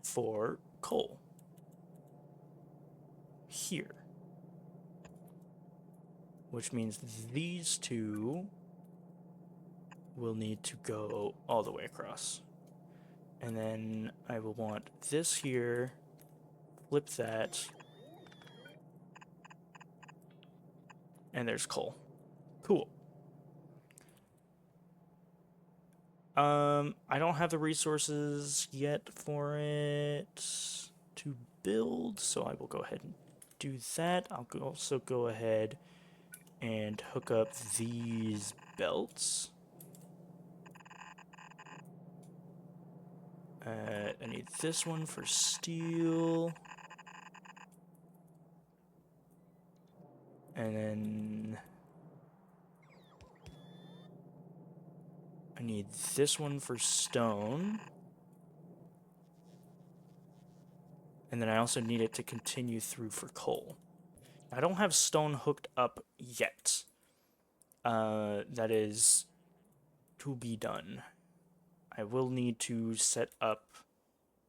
Speaker 1: for coal. Here. Which means these two will need to go all the way across. And then I will want this here, flip that, and there's coal. Cool. I don't have the resources yet for it to build, so I will go ahead and do that. I'll also go ahead and hook up these belts. I need this one for steel. And then I need this one for stone. And then I also need it to continue through for coal. I don't have stone hooked up yet. That is to be done. I will need to set up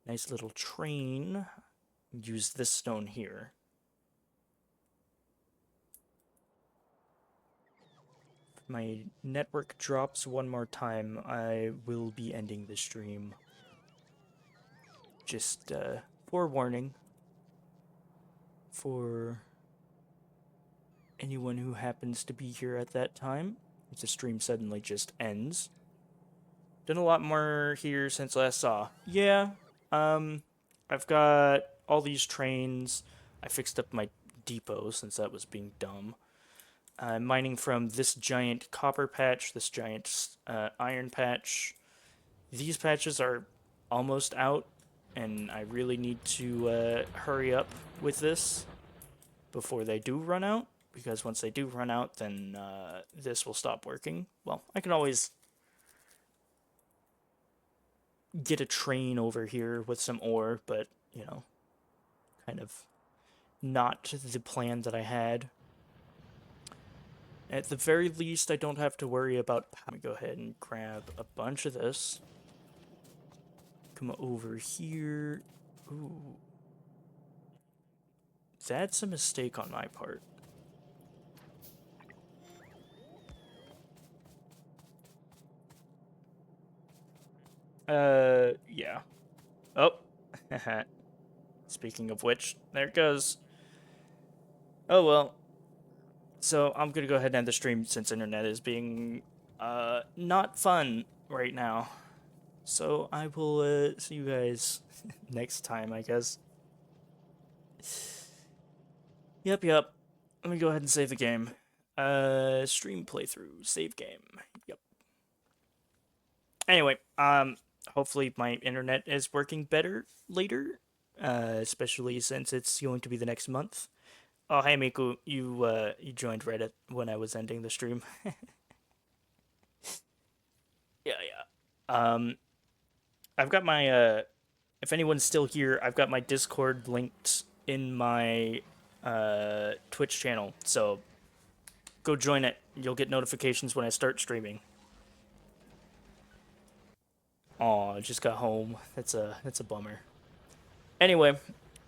Speaker 1: a nice little train. Use this stone here. If my network drops one more time, I will be ending the stream. Just forewarning for anyone who happens to be here at that time. If the stream suddenly just ends. Done a lot more here since last saw. Yeah, I've got all these trains. I fixed up my depot since that was being dumb. I'm mining from this giant copper patch, this giant iron patch. These patches are almost out, and I really need to hurry up with this before they do run out, because once they do run out, then this will stop working. Well, I can always get a train over here with some ore, but, you know, kind of not the plan that I had. At the very least, I don't have to worry about... Let me go ahead and grab a bunch of this. Come over here. Ooh. That's a mistake on my part. Yeah. Oh. Speaking of which, there it goes. Oh, well. So, I'm gonna go ahead and end the stream since internet is being, not fun right now. So, I will, see you guys next time, I guess. Yep. Let me go ahead and save the game. Stream playthrough, save game. Yep. Anyway, hopefully my internet is working better later, especially since it's going to be the next month. Oh, hey Miku, you joined right at when I was ending the stream. Yeah. I've got my if anyone's still here, I've got my Discord linked in my Twitch channel, so go join it. You'll get notifications when I start streaming. Aw, I just got home. That's a bummer. Anyway,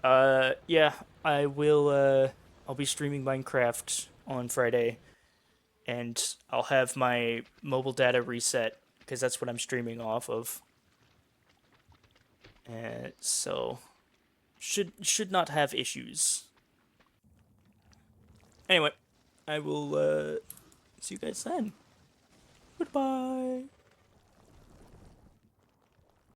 Speaker 1: yeah, I'll be streaming Minecraft on Friday, and I'll have my mobile data reset because that's what I'm streaming off of. So should not have issues. Anyway, I will see you guys then. Goodbye.